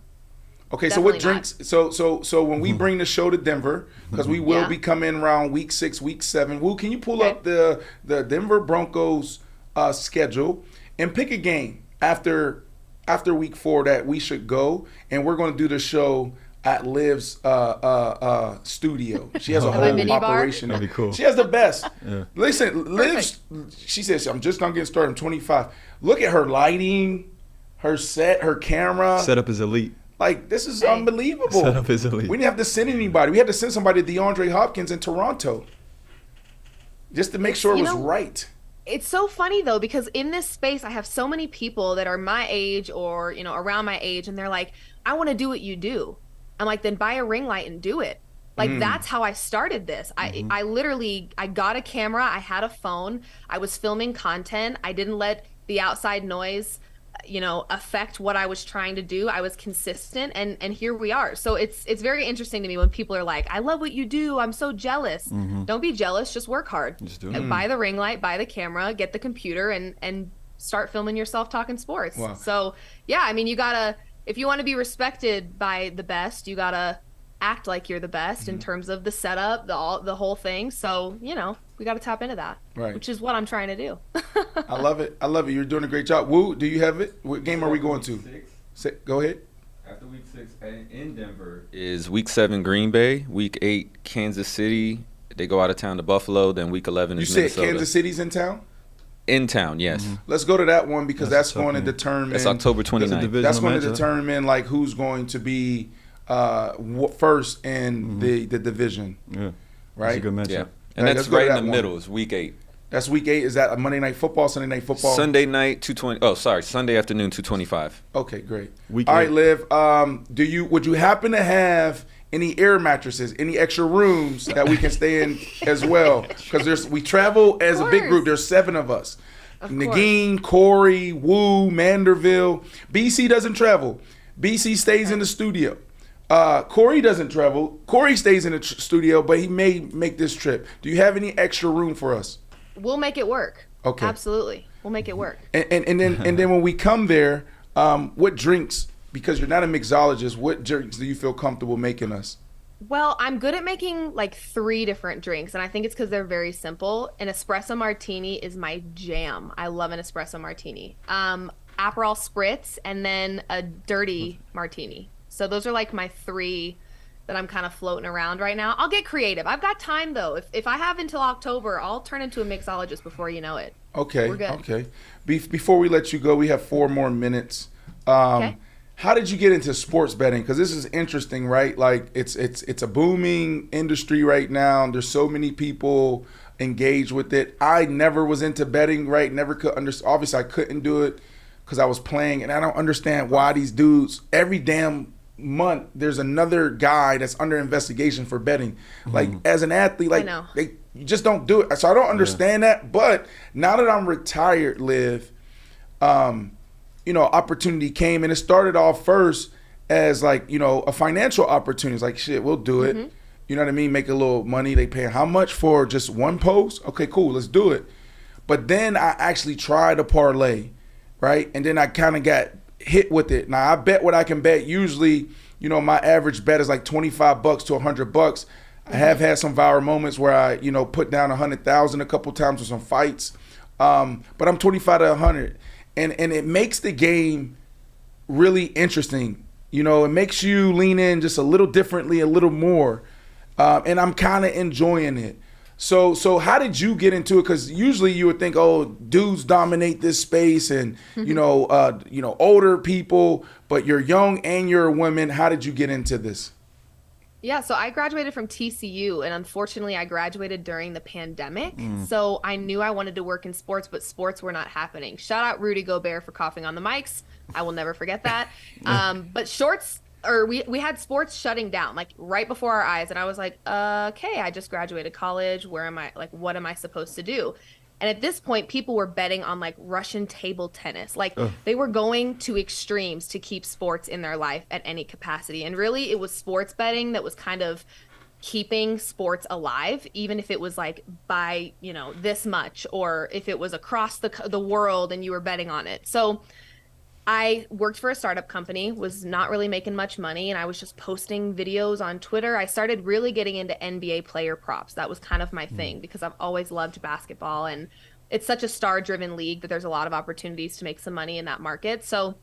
Okay, Definitely so what drinks? So when we bring the show to Denver, because we will be coming around week 6, week 7. Woo, can you pull up the Denver Broncos schedule and pick a game after week 4 that we should go, and we're going to do the show at Liv's studio. She has a whole operation. That'd be cool. She has the best. Yeah. Listen, Liv, she says, I'm just not getting started. I'm 25. Look at her lighting, her set, her camera. Setup is elite. Like, this is unbelievable. Setup is elite. We didn't have to send anybody. We had to send somebody to DeAndre Hopkins in Toronto just to make sure it was right. It's so funny, though, because in this space, I have so many people that are my age or, around my age, and they're like, I want to do what you do. I'm like, then buy a ring light and do it. Like, that's how I started this. I literally got a camera. I had a phone. I was filming content. I didn't let the outside noise affect what I was trying to do. I was consistent, and here we are. So it's very interesting to me when people are like, I love what you do, I'm so jealous. Don't be jealous, just work hard. Just do it. Buy the ring light, buy the camera, get the computer, and start filming yourself talking sports. Wow. So yeah, I mean, if you want to be respected by the best, you gotta act like you're the best in terms of the setup, the whole thing. So we got to tap into that, which is what I'm trying to do. I love it. You're doing a great job. Woo, do you have it? What game are we going to? Go ahead. After week 6 in Denver is week 7 Green Bay, week 8 Kansas City. They go out of town to Buffalo. Then week 11 is Minnesota. You said Kansas City's in town? In town, yes. Let's go to that one, because that's going to determine. That's October 29th. That's going to determine like who's going to be first in the division. Yeah. Right. That's a good matchup. Yeah. And that's right in the middle. It's week 8. That's week 8. Is that a Monday Night Football, Sunday Night Football? Sunday night, 2:20. Oh, sorry. Sunday afternoon, 2:25. Okay, great. Week All 8. right, Liv. Would you happen to have any air mattresses, any extra rooms that we can stay in as well? Because we travel as a big group. There's 7 of us. Nagin, Corey, Woo, Manderville. BC doesn't travel. BC stays in the studio. Corey doesn't travel. Corey stays in the studio, but he may make this trip. Do you have any extra room for us? We'll make it work. Okay. Absolutely. We'll make it work. And then when we come there, what drinks, because you're not a mixologist, what drinks do you feel comfortable making us? Well, I'm good at making like 3 different drinks, and I think it's because they're very simple. An espresso martini is my jam. I love an espresso martini. Aperol spritz, and then a dirty martini. So those are like my 3 that I'm kind of floating around right now. I'll get creative. I've got time, though. If I have until October, I'll turn into a mixologist before you know it. Okay. We're good. Okay. Before we let you go, we have 4 more minutes. Okay. How did you get into sports betting? Because this is interesting, right? Like it's a booming industry right now. There's so many people engaged with it. I never was into betting, right? Never could understand. Obviously, I couldn't do it because I was playing, and I don't understand why these dudes every damn month there's another guy that's under investigation for betting. Like as an athlete, like you just don't do it. So I don't understand that. But now that I'm retired, Liv, opportunity came, and it started off first as like, a financial opportunity. It's like, shit, we'll do it. you know what I mean, make a little money. They pay how much for just one post? Okay, cool, let's do it. But then I actually tried a parlay, right? And then I kind of got hit with it. Now I bet what I can bet. Usually, you know, my average bet is like $25 to $100. I have had some viral moments where I, you know, put down 100,000 a couple times with some fights. But I'm 25 to 100, and it makes the game really interesting. You know, it makes you lean in just a little differently, a little more, and I'm kind of enjoying it. So how did you get into it? Because usually you would think, oh, dudes dominate this space, and you know, older people, but you're young and you're a woman. How did you get into this? Yeah, so I graduated from TCU, and unfortunately I graduated during the pandemic. So I knew I wanted to work in sports, but sports were not happening. Shout out Rudy Gobert for coughing on the mics. I will never forget that. But we had sports shutting down like right before our eyes, and I was like, okay, I just graduated college. Where am I? Like, what am I supposed to do? And at this point, people were betting on like Russian table tennis. Like they were going to extremes to keep sports in their life at any capacity. And really, it was sports betting that was kind of keeping sports alive, even if it was like by, you know, this much, or if it was across the world and you were betting on it. So I worked for a startup company, was not really making much money, and I was just posting videos on Twitter. I started really getting into NBA player props. That was kind of my thing because I've always loved basketball, and it's such a star-driven league that there's a lot of opportunities to make some money in that market. So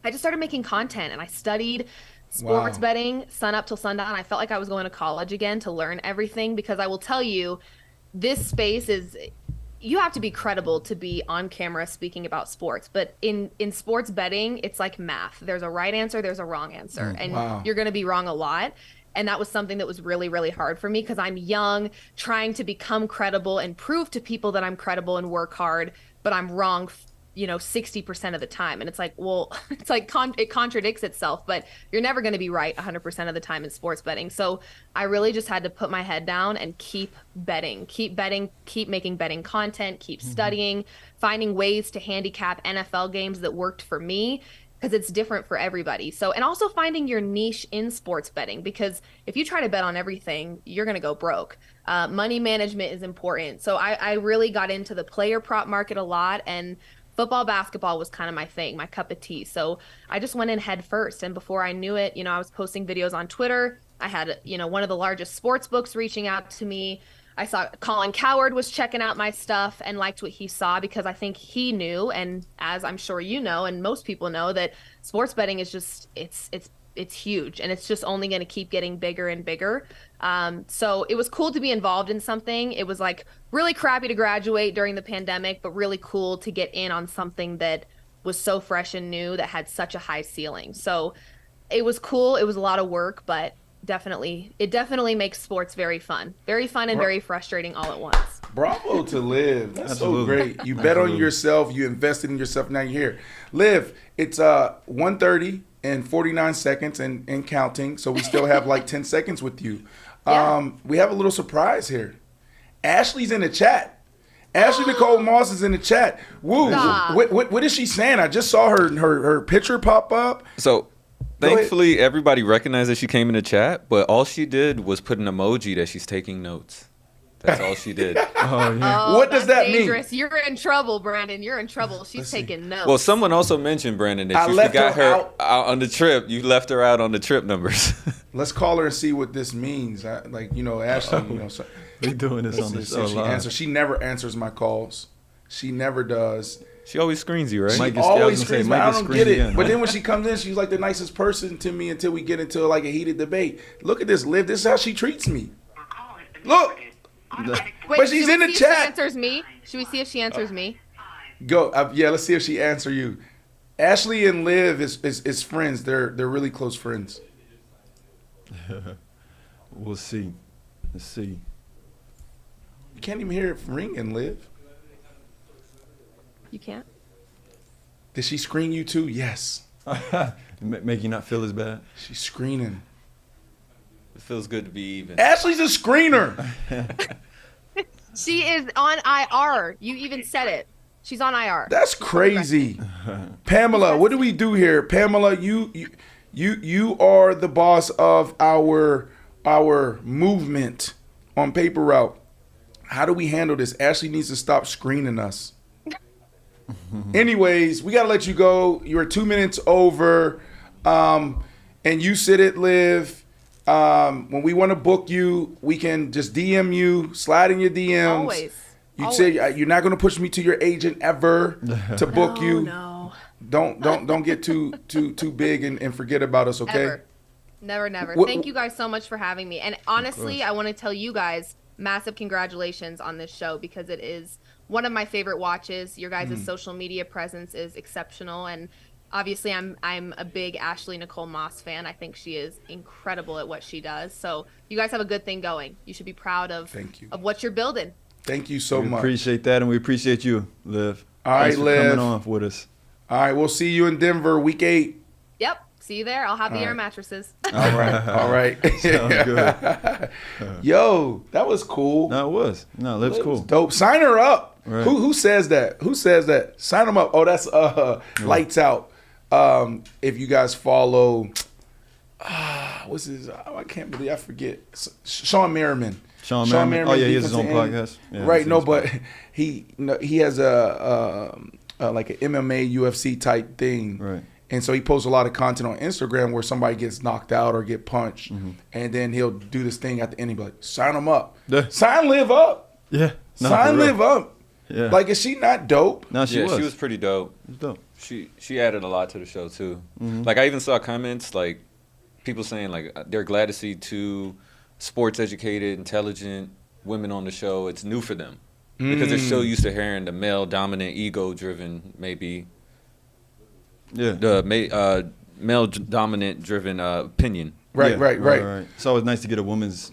I just started making content, and I studied sports betting sun up till sundown. I felt like I was going to college again to learn everything, because I will tell you, this space is... You have to be credible to be on camera speaking about sports, but in sports betting, it's like math. There's a right answer, there's a wrong answer, and you're going to be wrong a lot. And that was something that was really, really hard for me, because I'm young, trying to become credible and prove to people that I'm credible and work hard, but I'm wrong, you know, 60% of the time. And it's like, well, it's like it contradicts itself, but you're never going to be right 100% of the time in sports betting. So I really just had to put my head down and keep betting, keep making betting content, keep studying, finding ways to handicap NFL games that worked for me, because it's different for everybody. So, and also finding your niche in sports betting, because if you try to bet on everything, you're going to go broke. Money management is important. So I really got into the player prop market a lot, and football, basketball was kind of my thing, my cup of tea. So I just went in head first. And before I knew it, you know, I was posting videos on Twitter. I had, you know, one of the largest sports books reaching out to me. I saw Colin Cowherd was checking out my stuff and liked what he saw, because I think he knew, and as I'm sure you know, and most people know, that sports betting is just, it's huge, and it's just only going to keep getting bigger and bigger. So it was cool to be involved in something. It was like really crappy to graduate during the pandemic, but really cool to get in on something that was so fresh and new, that had such a high ceiling. So it was cool. It was a lot of work, but it definitely makes sports very fun and very frustrating all at once. Bravo to Liv. That's so great. You bet on yourself. You invested in yourself. Now you're here. Liv, it's 1:30 and 49 seconds and counting. So we still have like 10 seconds with you. We have a little surprise here. Ashley's in the chat. Ashley Nicole Moss is in the chat. Woo. What is she saying? I just saw her picture pop up. So thankfully, everybody recognized that she came in the chat, but all she did was put an emoji that she's taking notes. That's all she did. What does that dangerous. mean? You're in trouble, Brandon. You're in trouble. She's taking notes. Well, someone also mentioned, Brandon, that you forgot her out on the trip. You left her out on the trip numbers. Let's call her and see what this means. Ashley, we doing this on the show live. She never answers my calls. She never does. She always screens you, right? She always screens me. I don't get it. But then when she comes in, she's like the nicest person to me until we get into like a heated debate. Look at this, Liv. This is how she treats me. Look. Wait, but she's in the chat. She answers me. Should we see if she answers me? Go. Let's see if she answers you. Ashley and Liv is friends. They're really close friends. We'll see. Let's see. You can't even hear it ringing, Liv. You can't? Did she screen you too? Yes. Make you not feel as bad? She's screening. It feels good to be even. Ashley's a screener. She is on IR. You even said it. She's on IR. That's crazy. Pamela, what do we do here? Pamela, you are the boss of our our movement on Paper Route. How do we handle this? Ashley needs to stop screening us. Anyways, we got to let you go. You're 2 minutes over. And you sit at Liv. When we want to book you, we can just DM you, slide in your DMs. Always. You say you're not going to push me to your agent ever to book you. No. Don't get too big and forget about us, okay? Never. Thank you guys so much for having me. And honestly, I want to tell you guys massive congratulations on this show because it is one of my favorite watches. Your guys' social media presence is exceptional, and obviously I'm a big Ashley Nicole Moss fan. I think she is incredible at what she does. So you guys have a good thing going. You should be proud of what you're building. Thank you so much. We appreciate that, and we appreciate you, Liv. All right, Thanks for Liv. coming on with us. All right, we'll see you in Denver week 8. Yep. See you there. I'll have the air mattresses. All right. Sounds good. Yo, that was cool. No, it was. No, Liv's cool. Dope. Sign her up. Right. Who says that? Who says that? Sign them up. Oh, that's Lights Out. If you guys follow, what's his? I can't believe I forget. Sean Merriman. Sean Merriman. Oh yeah, he has his own defensive podcast. Yeah, right. No, but he has a like an MMA UFC type thing. Right. And so he posts a lot of content on Instagram where somebody gets knocked out or get punched, and then he'll do this thing at the end. He'll be like, "Sign them up. Yeah. Sign Liv up. Yeah. No, Sign Liv up. Yeah. Like, is she not dope? No, she was. She was pretty dope. It was dope. She added a lot to the show too. Like I even saw comments like people saying like they're glad to see 2 sports educated, intelligent women on the show. It's new for them because they're so used to hearing the male dominant, ego driven, maybe. Yeah. The male dominant driven opinion. Right. It's always nice to get a woman's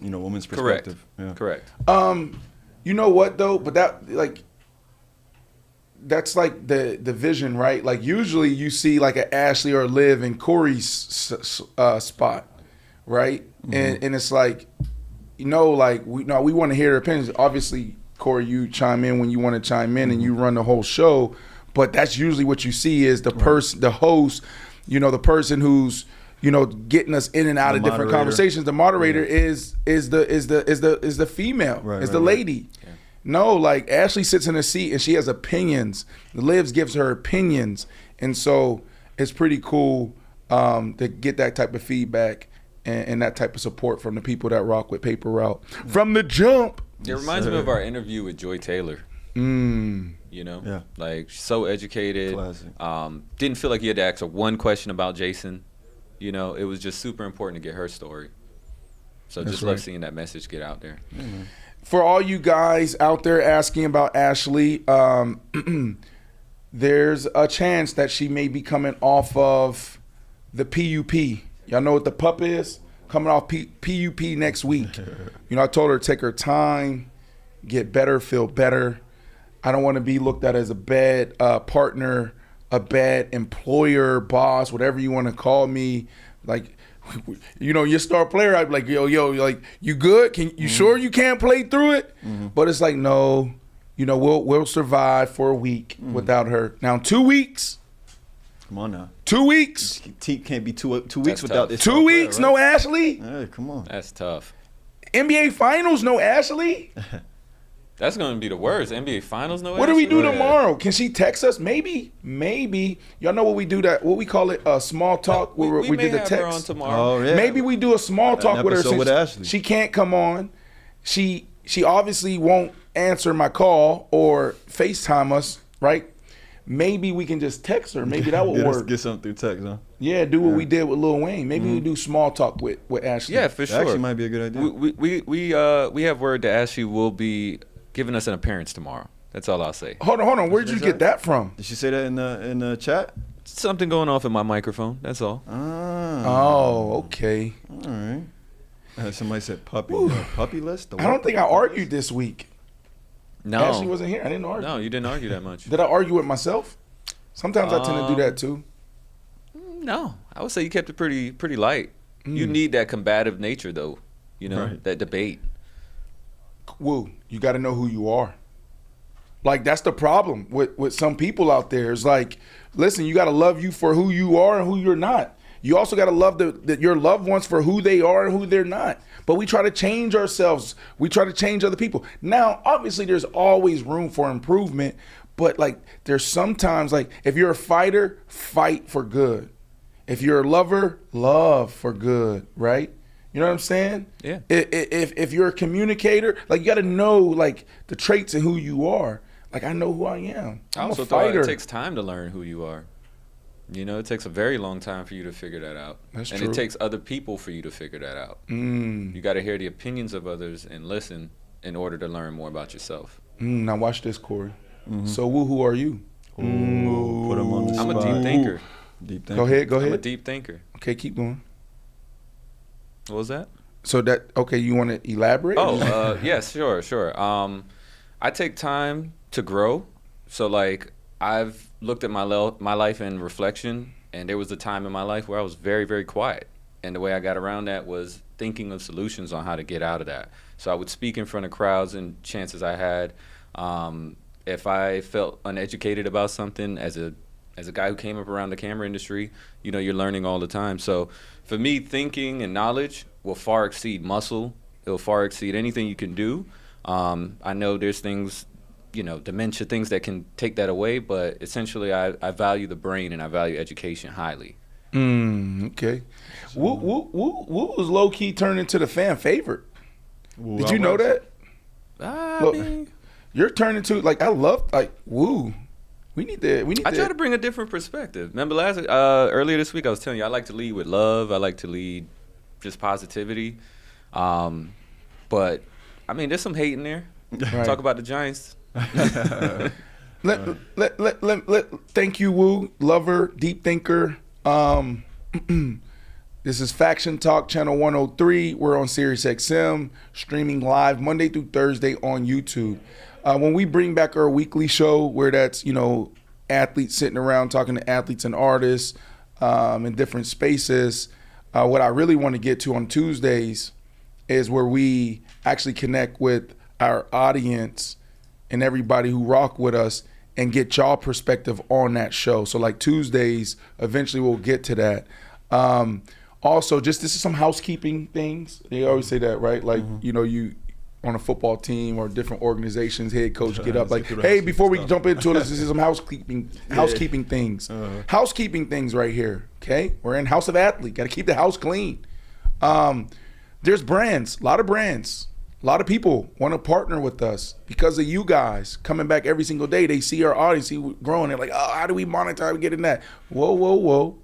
perspective. Correct. You know what though? But that's like the vision, right? Like usually you see like an Ashley or Liv in Corey's spot, right? And it's like, like we want to hear their opinions. Obviously, Corey, you chime in when you want to chime in, and you run the whole show. But that's usually what you see is the person, the host, the person who's getting us in and out of different conversations. The moderator is the female, the lady. Yeah. No, like Ashley sits in a seat and she has opinions. Liv gives her opinions, and so it's pretty cool to get that type of feedback and that type of support from the people that rock with Paper Route from the jump. It reminds me of our interview with Joy Taylor. Like so educated. Didn't feel like you had to ask her one question about Jason. It was just super important to get her story. So just love seeing that message get out there. Mm-hmm. For all you guys out there asking about Ashley, there's a chance that she may be coming off of the PUP. Y'all know what the PUP is? Coming off PUP next week. I told her to take her time, get better, feel better. I don't want to be looked at as a bad partner, a bad employer, boss, whatever you want to call me. Like, your star player, I'd be like, yo, like, you good? You sure you can't play through it? But it's like, no, we'll survive for a week without her. Now, 2 weeks. Come on now. 2 weeks. Can't be two weeks without this. 2 weeks, no Ashley. Hey, come on. That's tough. NBA Finals, no Ashley. That's going to be the worst. NBA Finals, no. What do we do tomorrow? Can she text us? Maybe. Y'all know what we do? What we call it? Small talk. We we may did the have text. her on tomorrow. Oh yeah. Maybe we do a small talk with her. Since with Ashley. She can't come on. She obviously won't answer my call or FaceTime us, right? Maybe we can just text her. Maybe that will work. Get something through text, huh? Yeah, do what we did with Lil Wayne. Maybe we do small talk with Ashley. Yeah, for sure. That actually might be a good idea. We have word that Ashley will be giving us an appearance tomorrow. That's all I'll say. Hold on. Where'd you get that from? Did she say that in the chat? Something going off in my microphone. That's all. Oh, okay. All right. Somebody said puppy. Puppy list? I don't think I argued this week. No. Ashley wasn't here. I didn't argue. No, you didn't argue that much. Did I argue with myself? Sometimes I tend to do that too. No. I would say you kept it pretty light. You need that combative nature though. That debate. Woo, you got to know who you are. Like, that's the problem with some people out there. It's like, listen, you got to love you for who you are and who you're not. You also got to love your loved ones for who they are and who they're not. But we try to change ourselves. We try to change other people. Now, obviously, there's always room for improvement. But like, there's sometimes like, if you're a fighter, fight for good. If you're a lover, love for good, right? You know what I'm saying? Yeah. If you're a communicator, like, you got to know like the traits and who you are. Like, I know who I am. I'm also a fighter. It takes time to learn who you are. You know, it takes a very long time for you to figure that out. That's and true. it takes other people for you to figure that out. You got to hear the opinions of others and listen in order to learn more about yourself. Now watch this, Corey. So who are you? Put him on the I'm spot. a deep thinker. Deep thinker. Go ahead. I'm a deep thinker. Okay, keep going. What was that? So you want to elaborate? Oh, yes, sure. I take time to grow. So like, I've looked at my life in reflection, and there was a time in my life where I was very, very quiet. And the way I got around that was thinking of solutions on how to get out of that. So I would speak in front of crowds, and chances I had, if I felt uneducated about something, as a guy who came up around the camera industry, you know, you're learning all the time. So for me, thinking and knowledge will far exceed muscle. It'll far exceed anything you can do. I know there's things, you know, dementia, things that can take that away, but essentially I value the brain and I value education highly. Okay. Woo was low-key turned into the fan favorite. Did you know that? Look, you're turning to, like, I love, like, Woo. I try to bring a different perspective. Remember earlier this week I was telling you I like to lead with love. I like to lead just positivity. But I mean, there's some hate in there. Right. Talk about the Giants. Thank you, Woo, lover, deep thinker. This is Faction Talk, channel 103. We're on Sirius XM, streaming live Monday through Thursday on YouTube. When we bring back our weekly show, where that's, you know, athletes sitting around talking to athletes and artists in different spaces, what I really want to get to on Tuesdays is where we actually connect with our audience and everybody who rock with us and get y'all perspective on that show. So like Tuesdays, eventually we'll get to that. Also, this is some housekeeping things. They always say that, right? Like, you know, you on a football team or different organizations, head coach get up like, hey, before we jump into this is some housekeeping things. Housekeeping things right here, okay? We're in House of Athlete. Got to keep the house clean. There's brands, a lot of brands. A lot of people want to partner with us because of you guys coming back every single day. They see our audience, see we're growing. They're like, oh, how do we monetize? How do we get in that? Whoa.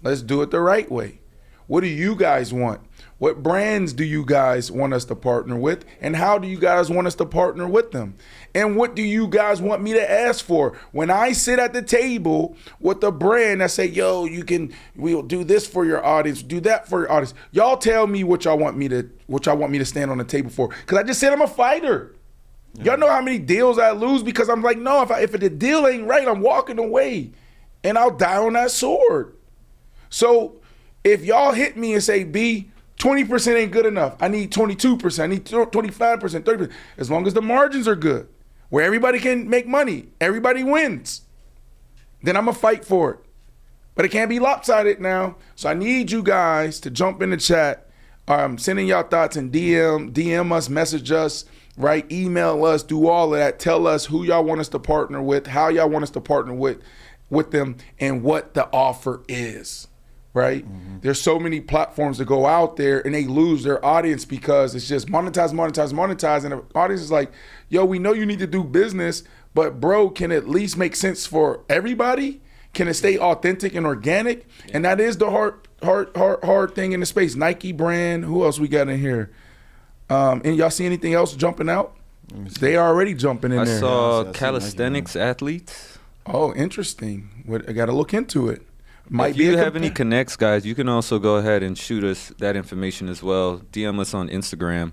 Let's do it the right way. What do you guys want? What brands do you guys want us to partner with? And how do you guys want us to partner with them? And what do you guys want me to ask for? When I sit at the table with a brand that say, yo, we'll do this for your audience, do that for your audience. Y'all tell me what y'all want me to stand on the table for. Because I just said I'm a fighter. Y'all know how many deals I lose because I'm like, no, if the deal ain't right, I'm walking away. And I'll die on that sword. So if y'all hit me and say, B, 20% ain't good enough. I need 22%. I need 25%, 30%. As long as the margins are good, where everybody can make money, everybody wins, then I'm going to fight for it. But it can't be lopsided now. So I need you guys to jump in the chat, sending y'all thoughts and DM us, message us, right? Email us, do all of that. Tell us who y'all want us to partner with, how y'all want us to partner with them, and what the offer is. Right? There's so many platforms that go out there and they lose their audience because it's just monetize. And the audience is like, yo, we know you need to do business, but bro, can it at least make sense for everybody? Can it stay authentic and organic? Yeah. And that is the hard thing in the space. Nike brand, who else we got in here? And y'all see anything else jumping out? They are already jumping in there. I saw calisthenics athletes. Oh, interesting. I got to look into it. If you have any connects, guys, you can also go ahead and shoot us that information as well. DM us on Instagram.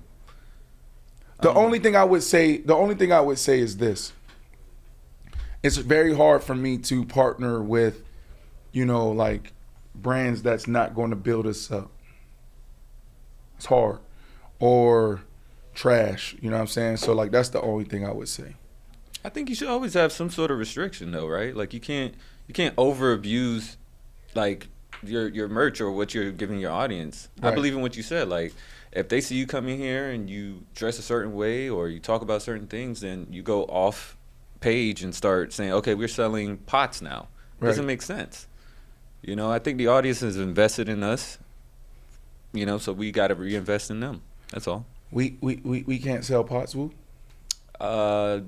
The only thing I would say is this. It's very hard for me to partner with, you know, like brands that's not going to build us up. It's hard. Or trash, you know what I'm saying? So like that's the only thing I would say. I think you should always have some sort of restriction though, right? Like you can't over abuse like your merch or what you're giving your audience. Right. I believe in what you said. Like, if they see you come in here and you dress a certain way or you talk about certain things, then you go off page and start saying, okay, we're selling pots now. Right. Doesn't make sense. You know, I think the audience has invested in us, you know, so we got to reinvest in them. That's all. We can't sell pots, Woo? It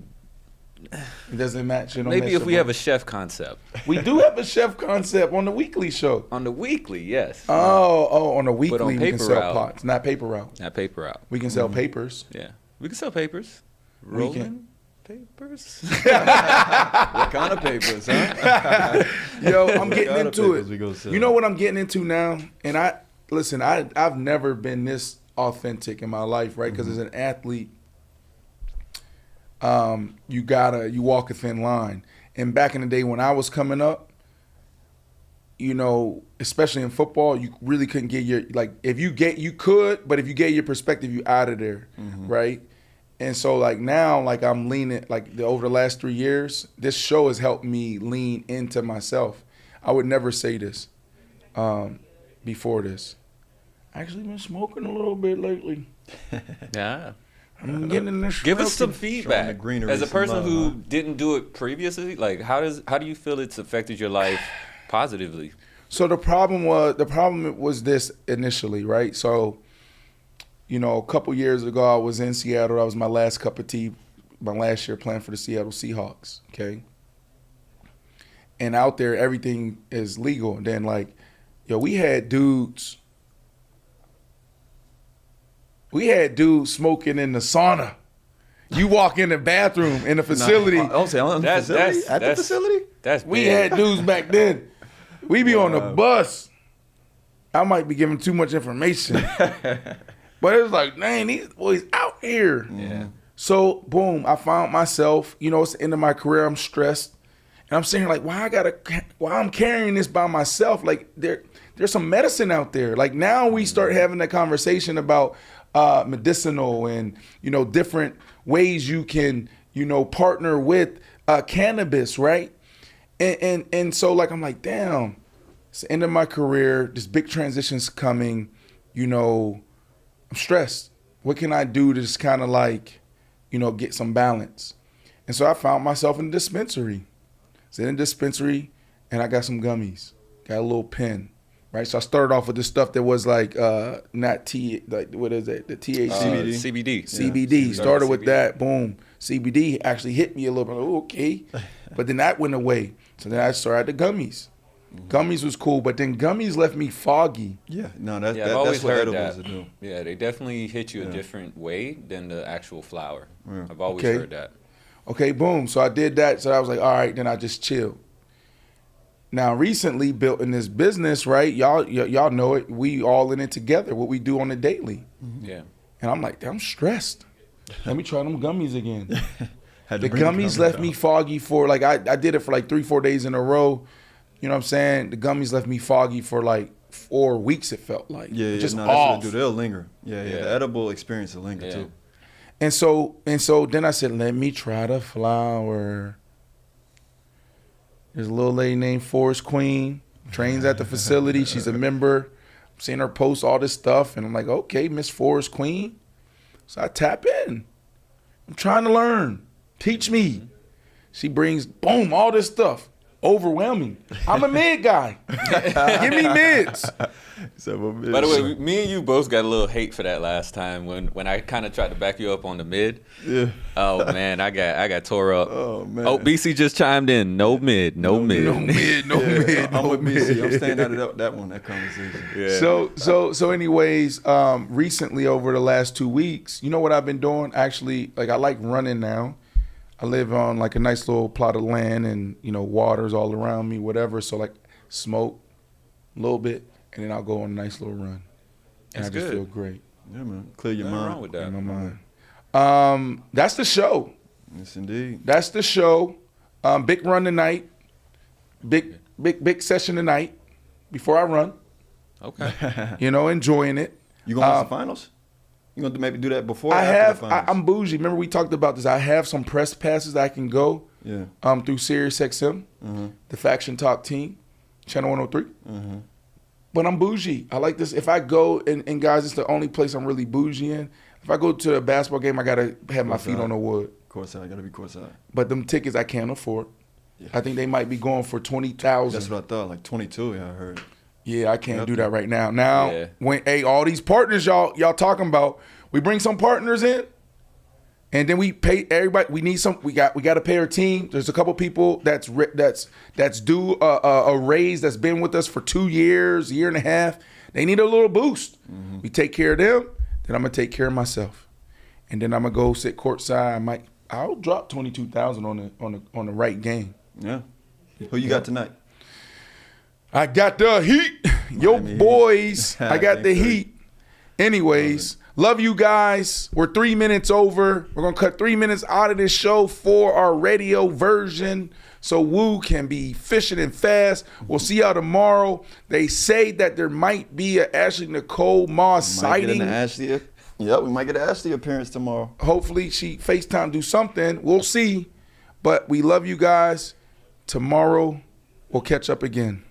doesn't match. Maybe if we have a chef concept. We do have a chef concept on the weekly show. On the weekly, yes. On the weekly But on we can sell route, pots, not paper route. Not paper route. We can sell papers. Yeah, we can sell papers. Rolling papers. What kind of papers, huh? Yo, I'm getting into it. You know what I'm getting into now? And I've never been this authentic in my life, right? Because as an athlete, you walk a thin line. And back in the day when I was coming up, you know, especially in football, you really couldn't get you could, but if you get your perspective, you out of there, right? And so like now, like I'm leaning, over the last 3 years, this show has helped me lean into myself. I would never say this before this. I actually been smoking a little bit lately. Yeah. I'm getting in this. Give us some feedback. As a person who didn't do it previously, like how do you feel it's affected your life positively? So the problem was this initially, right? So, you know, a couple years ago, I was in Seattle. That was my last cup of tea, my last year playing for the Seattle Seahawks, okay? And out there, everything is legal. And then, we had dudes smoking in the sauna. You walk in the bathroom in the facility. At the facility? We had dudes back then. We be on the bus. I might be giving too much information. But it was like, dang, these boys out here. Yeah. So, boom, I found myself, you know, it's the end of my career, I'm stressed. And I'm saying, like, why I'm carrying this by myself? Like, there's some medicine out there. Like, now we start having a conversation about medicinal and, you know, different ways you can, you know, partner with cannabis, right? And so, like, I'm like, damn, it's the end of my career. This big transition's coming, you know, I'm stressed. What can I do to just kind of like, you know, get some balance? And so I found myself in a dispensary. So in a dispensary, and I got some gummies, got a little pen, right? So I started off with this stuff that was like what is it? The THC. CBD. CBD. Yeah. Started with CBD. that, boom. CBD actually hit me a little bit. Like, okay. But then that went away. So then I started the gummies. Gummies was cool, but then gummies left me foggy. Yeah, no, I've always that's what heard edibles that. do. Yeah, they definitely hit you a different way than the actual flower. Yeah. I've always heard that. Okay, boom. So I did that. So I was like, all right, then I just chilled. Now, recently built in this business, right? Y'all know it. We all in it together, what we do on the daily. Yeah. And I'm like, I'm stressed. Let me try them gummies again. Had The to bring gummies left me foggy for, like, I did it for like 3-4 days in a row. You know what I'm saying? The gummies left me foggy for like 4 weeks, it felt like. Yeah, just no, off. that's what they do. They'll linger. Yeah. The edible experience will linger too. And so then I said, let me try the flower. There's a little lady named Forest Queen, trains at the facility. She's a member. I'm seeing her post all this stuff, and I'm like, okay, Miss Forest Queen. So I tap in. I'm trying to learn. Teach me. She brings, boom, all this stuff. Overwhelming. I'm a mid guy. Give me mids. By the way, me and you both got a little hate for that last time when I kind of tried to back you up on the mid. Yeah. Oh man, I got tore up. Oh man. Oh, BC just chimed in. No mid. No mid. I'm with BC. I'm staying out of that conversation. Yeah. So anyways, recently over the last 2 weeks, you know what I've been doing? Actually, like I like running now. I live on like a nice little plot of land and, you know, water's all around me, whatever. So like smoke a little bit and then I'll go on a nice little run. And I just feel great. Yeah, man. Clear your Nothing mind. wrong with that. In my mind. That's the show. Yes, indeed. That's the show. Big run tonight. Big session tonight before I run. Okay. You know, enjoying it. You going to watch the finals? You going to maybe do that before or I after have. the finals? I'm bougie. Remember we talked about this. I have some press passes I can go Yeah. through SiriusXM, the Faction Talk team. Channel 103. But I'm bougie. I like this. If I go, and guys, it's the only place I'm really bougie in. If I go to a basketball game, I got to have my feet on the wood. Courtside, I got to be courtside. But them tickets I can't afford. Yeah. I think they might be going for $20,000. That's what I thought, like 22, yeah, I heard. Yeah, I can't do that right now. Now, when all these partners y'all talking about, we bring some partners in, and then we pay everybody. We need some. We got to pay our team. There's a couple people that's due a raise that's been with us for 2 years, year and a half. They need a little boost. We take care of them. Then I'm gonna take care of myself, and then I'm gonna go sit courtside. I'll drop $22,000 on the right game. Yeah. Who you got tonight? I got the Heat. Yo, boys. I got the Heat. Anyways, love you guys. We're 3 minutes over. We're going to cut 3 minutes out of this show for our radio version so Woo can be fishing and fast. We'll see y'all tomorrow. They say that there might be an Ashley Nicole Moss sighting. Yeah, we might get an Ashley appearance tomorrow. Hopefully she FaceTime do something. We'll see. But we love you guys. Tomorrow we'll catch up again.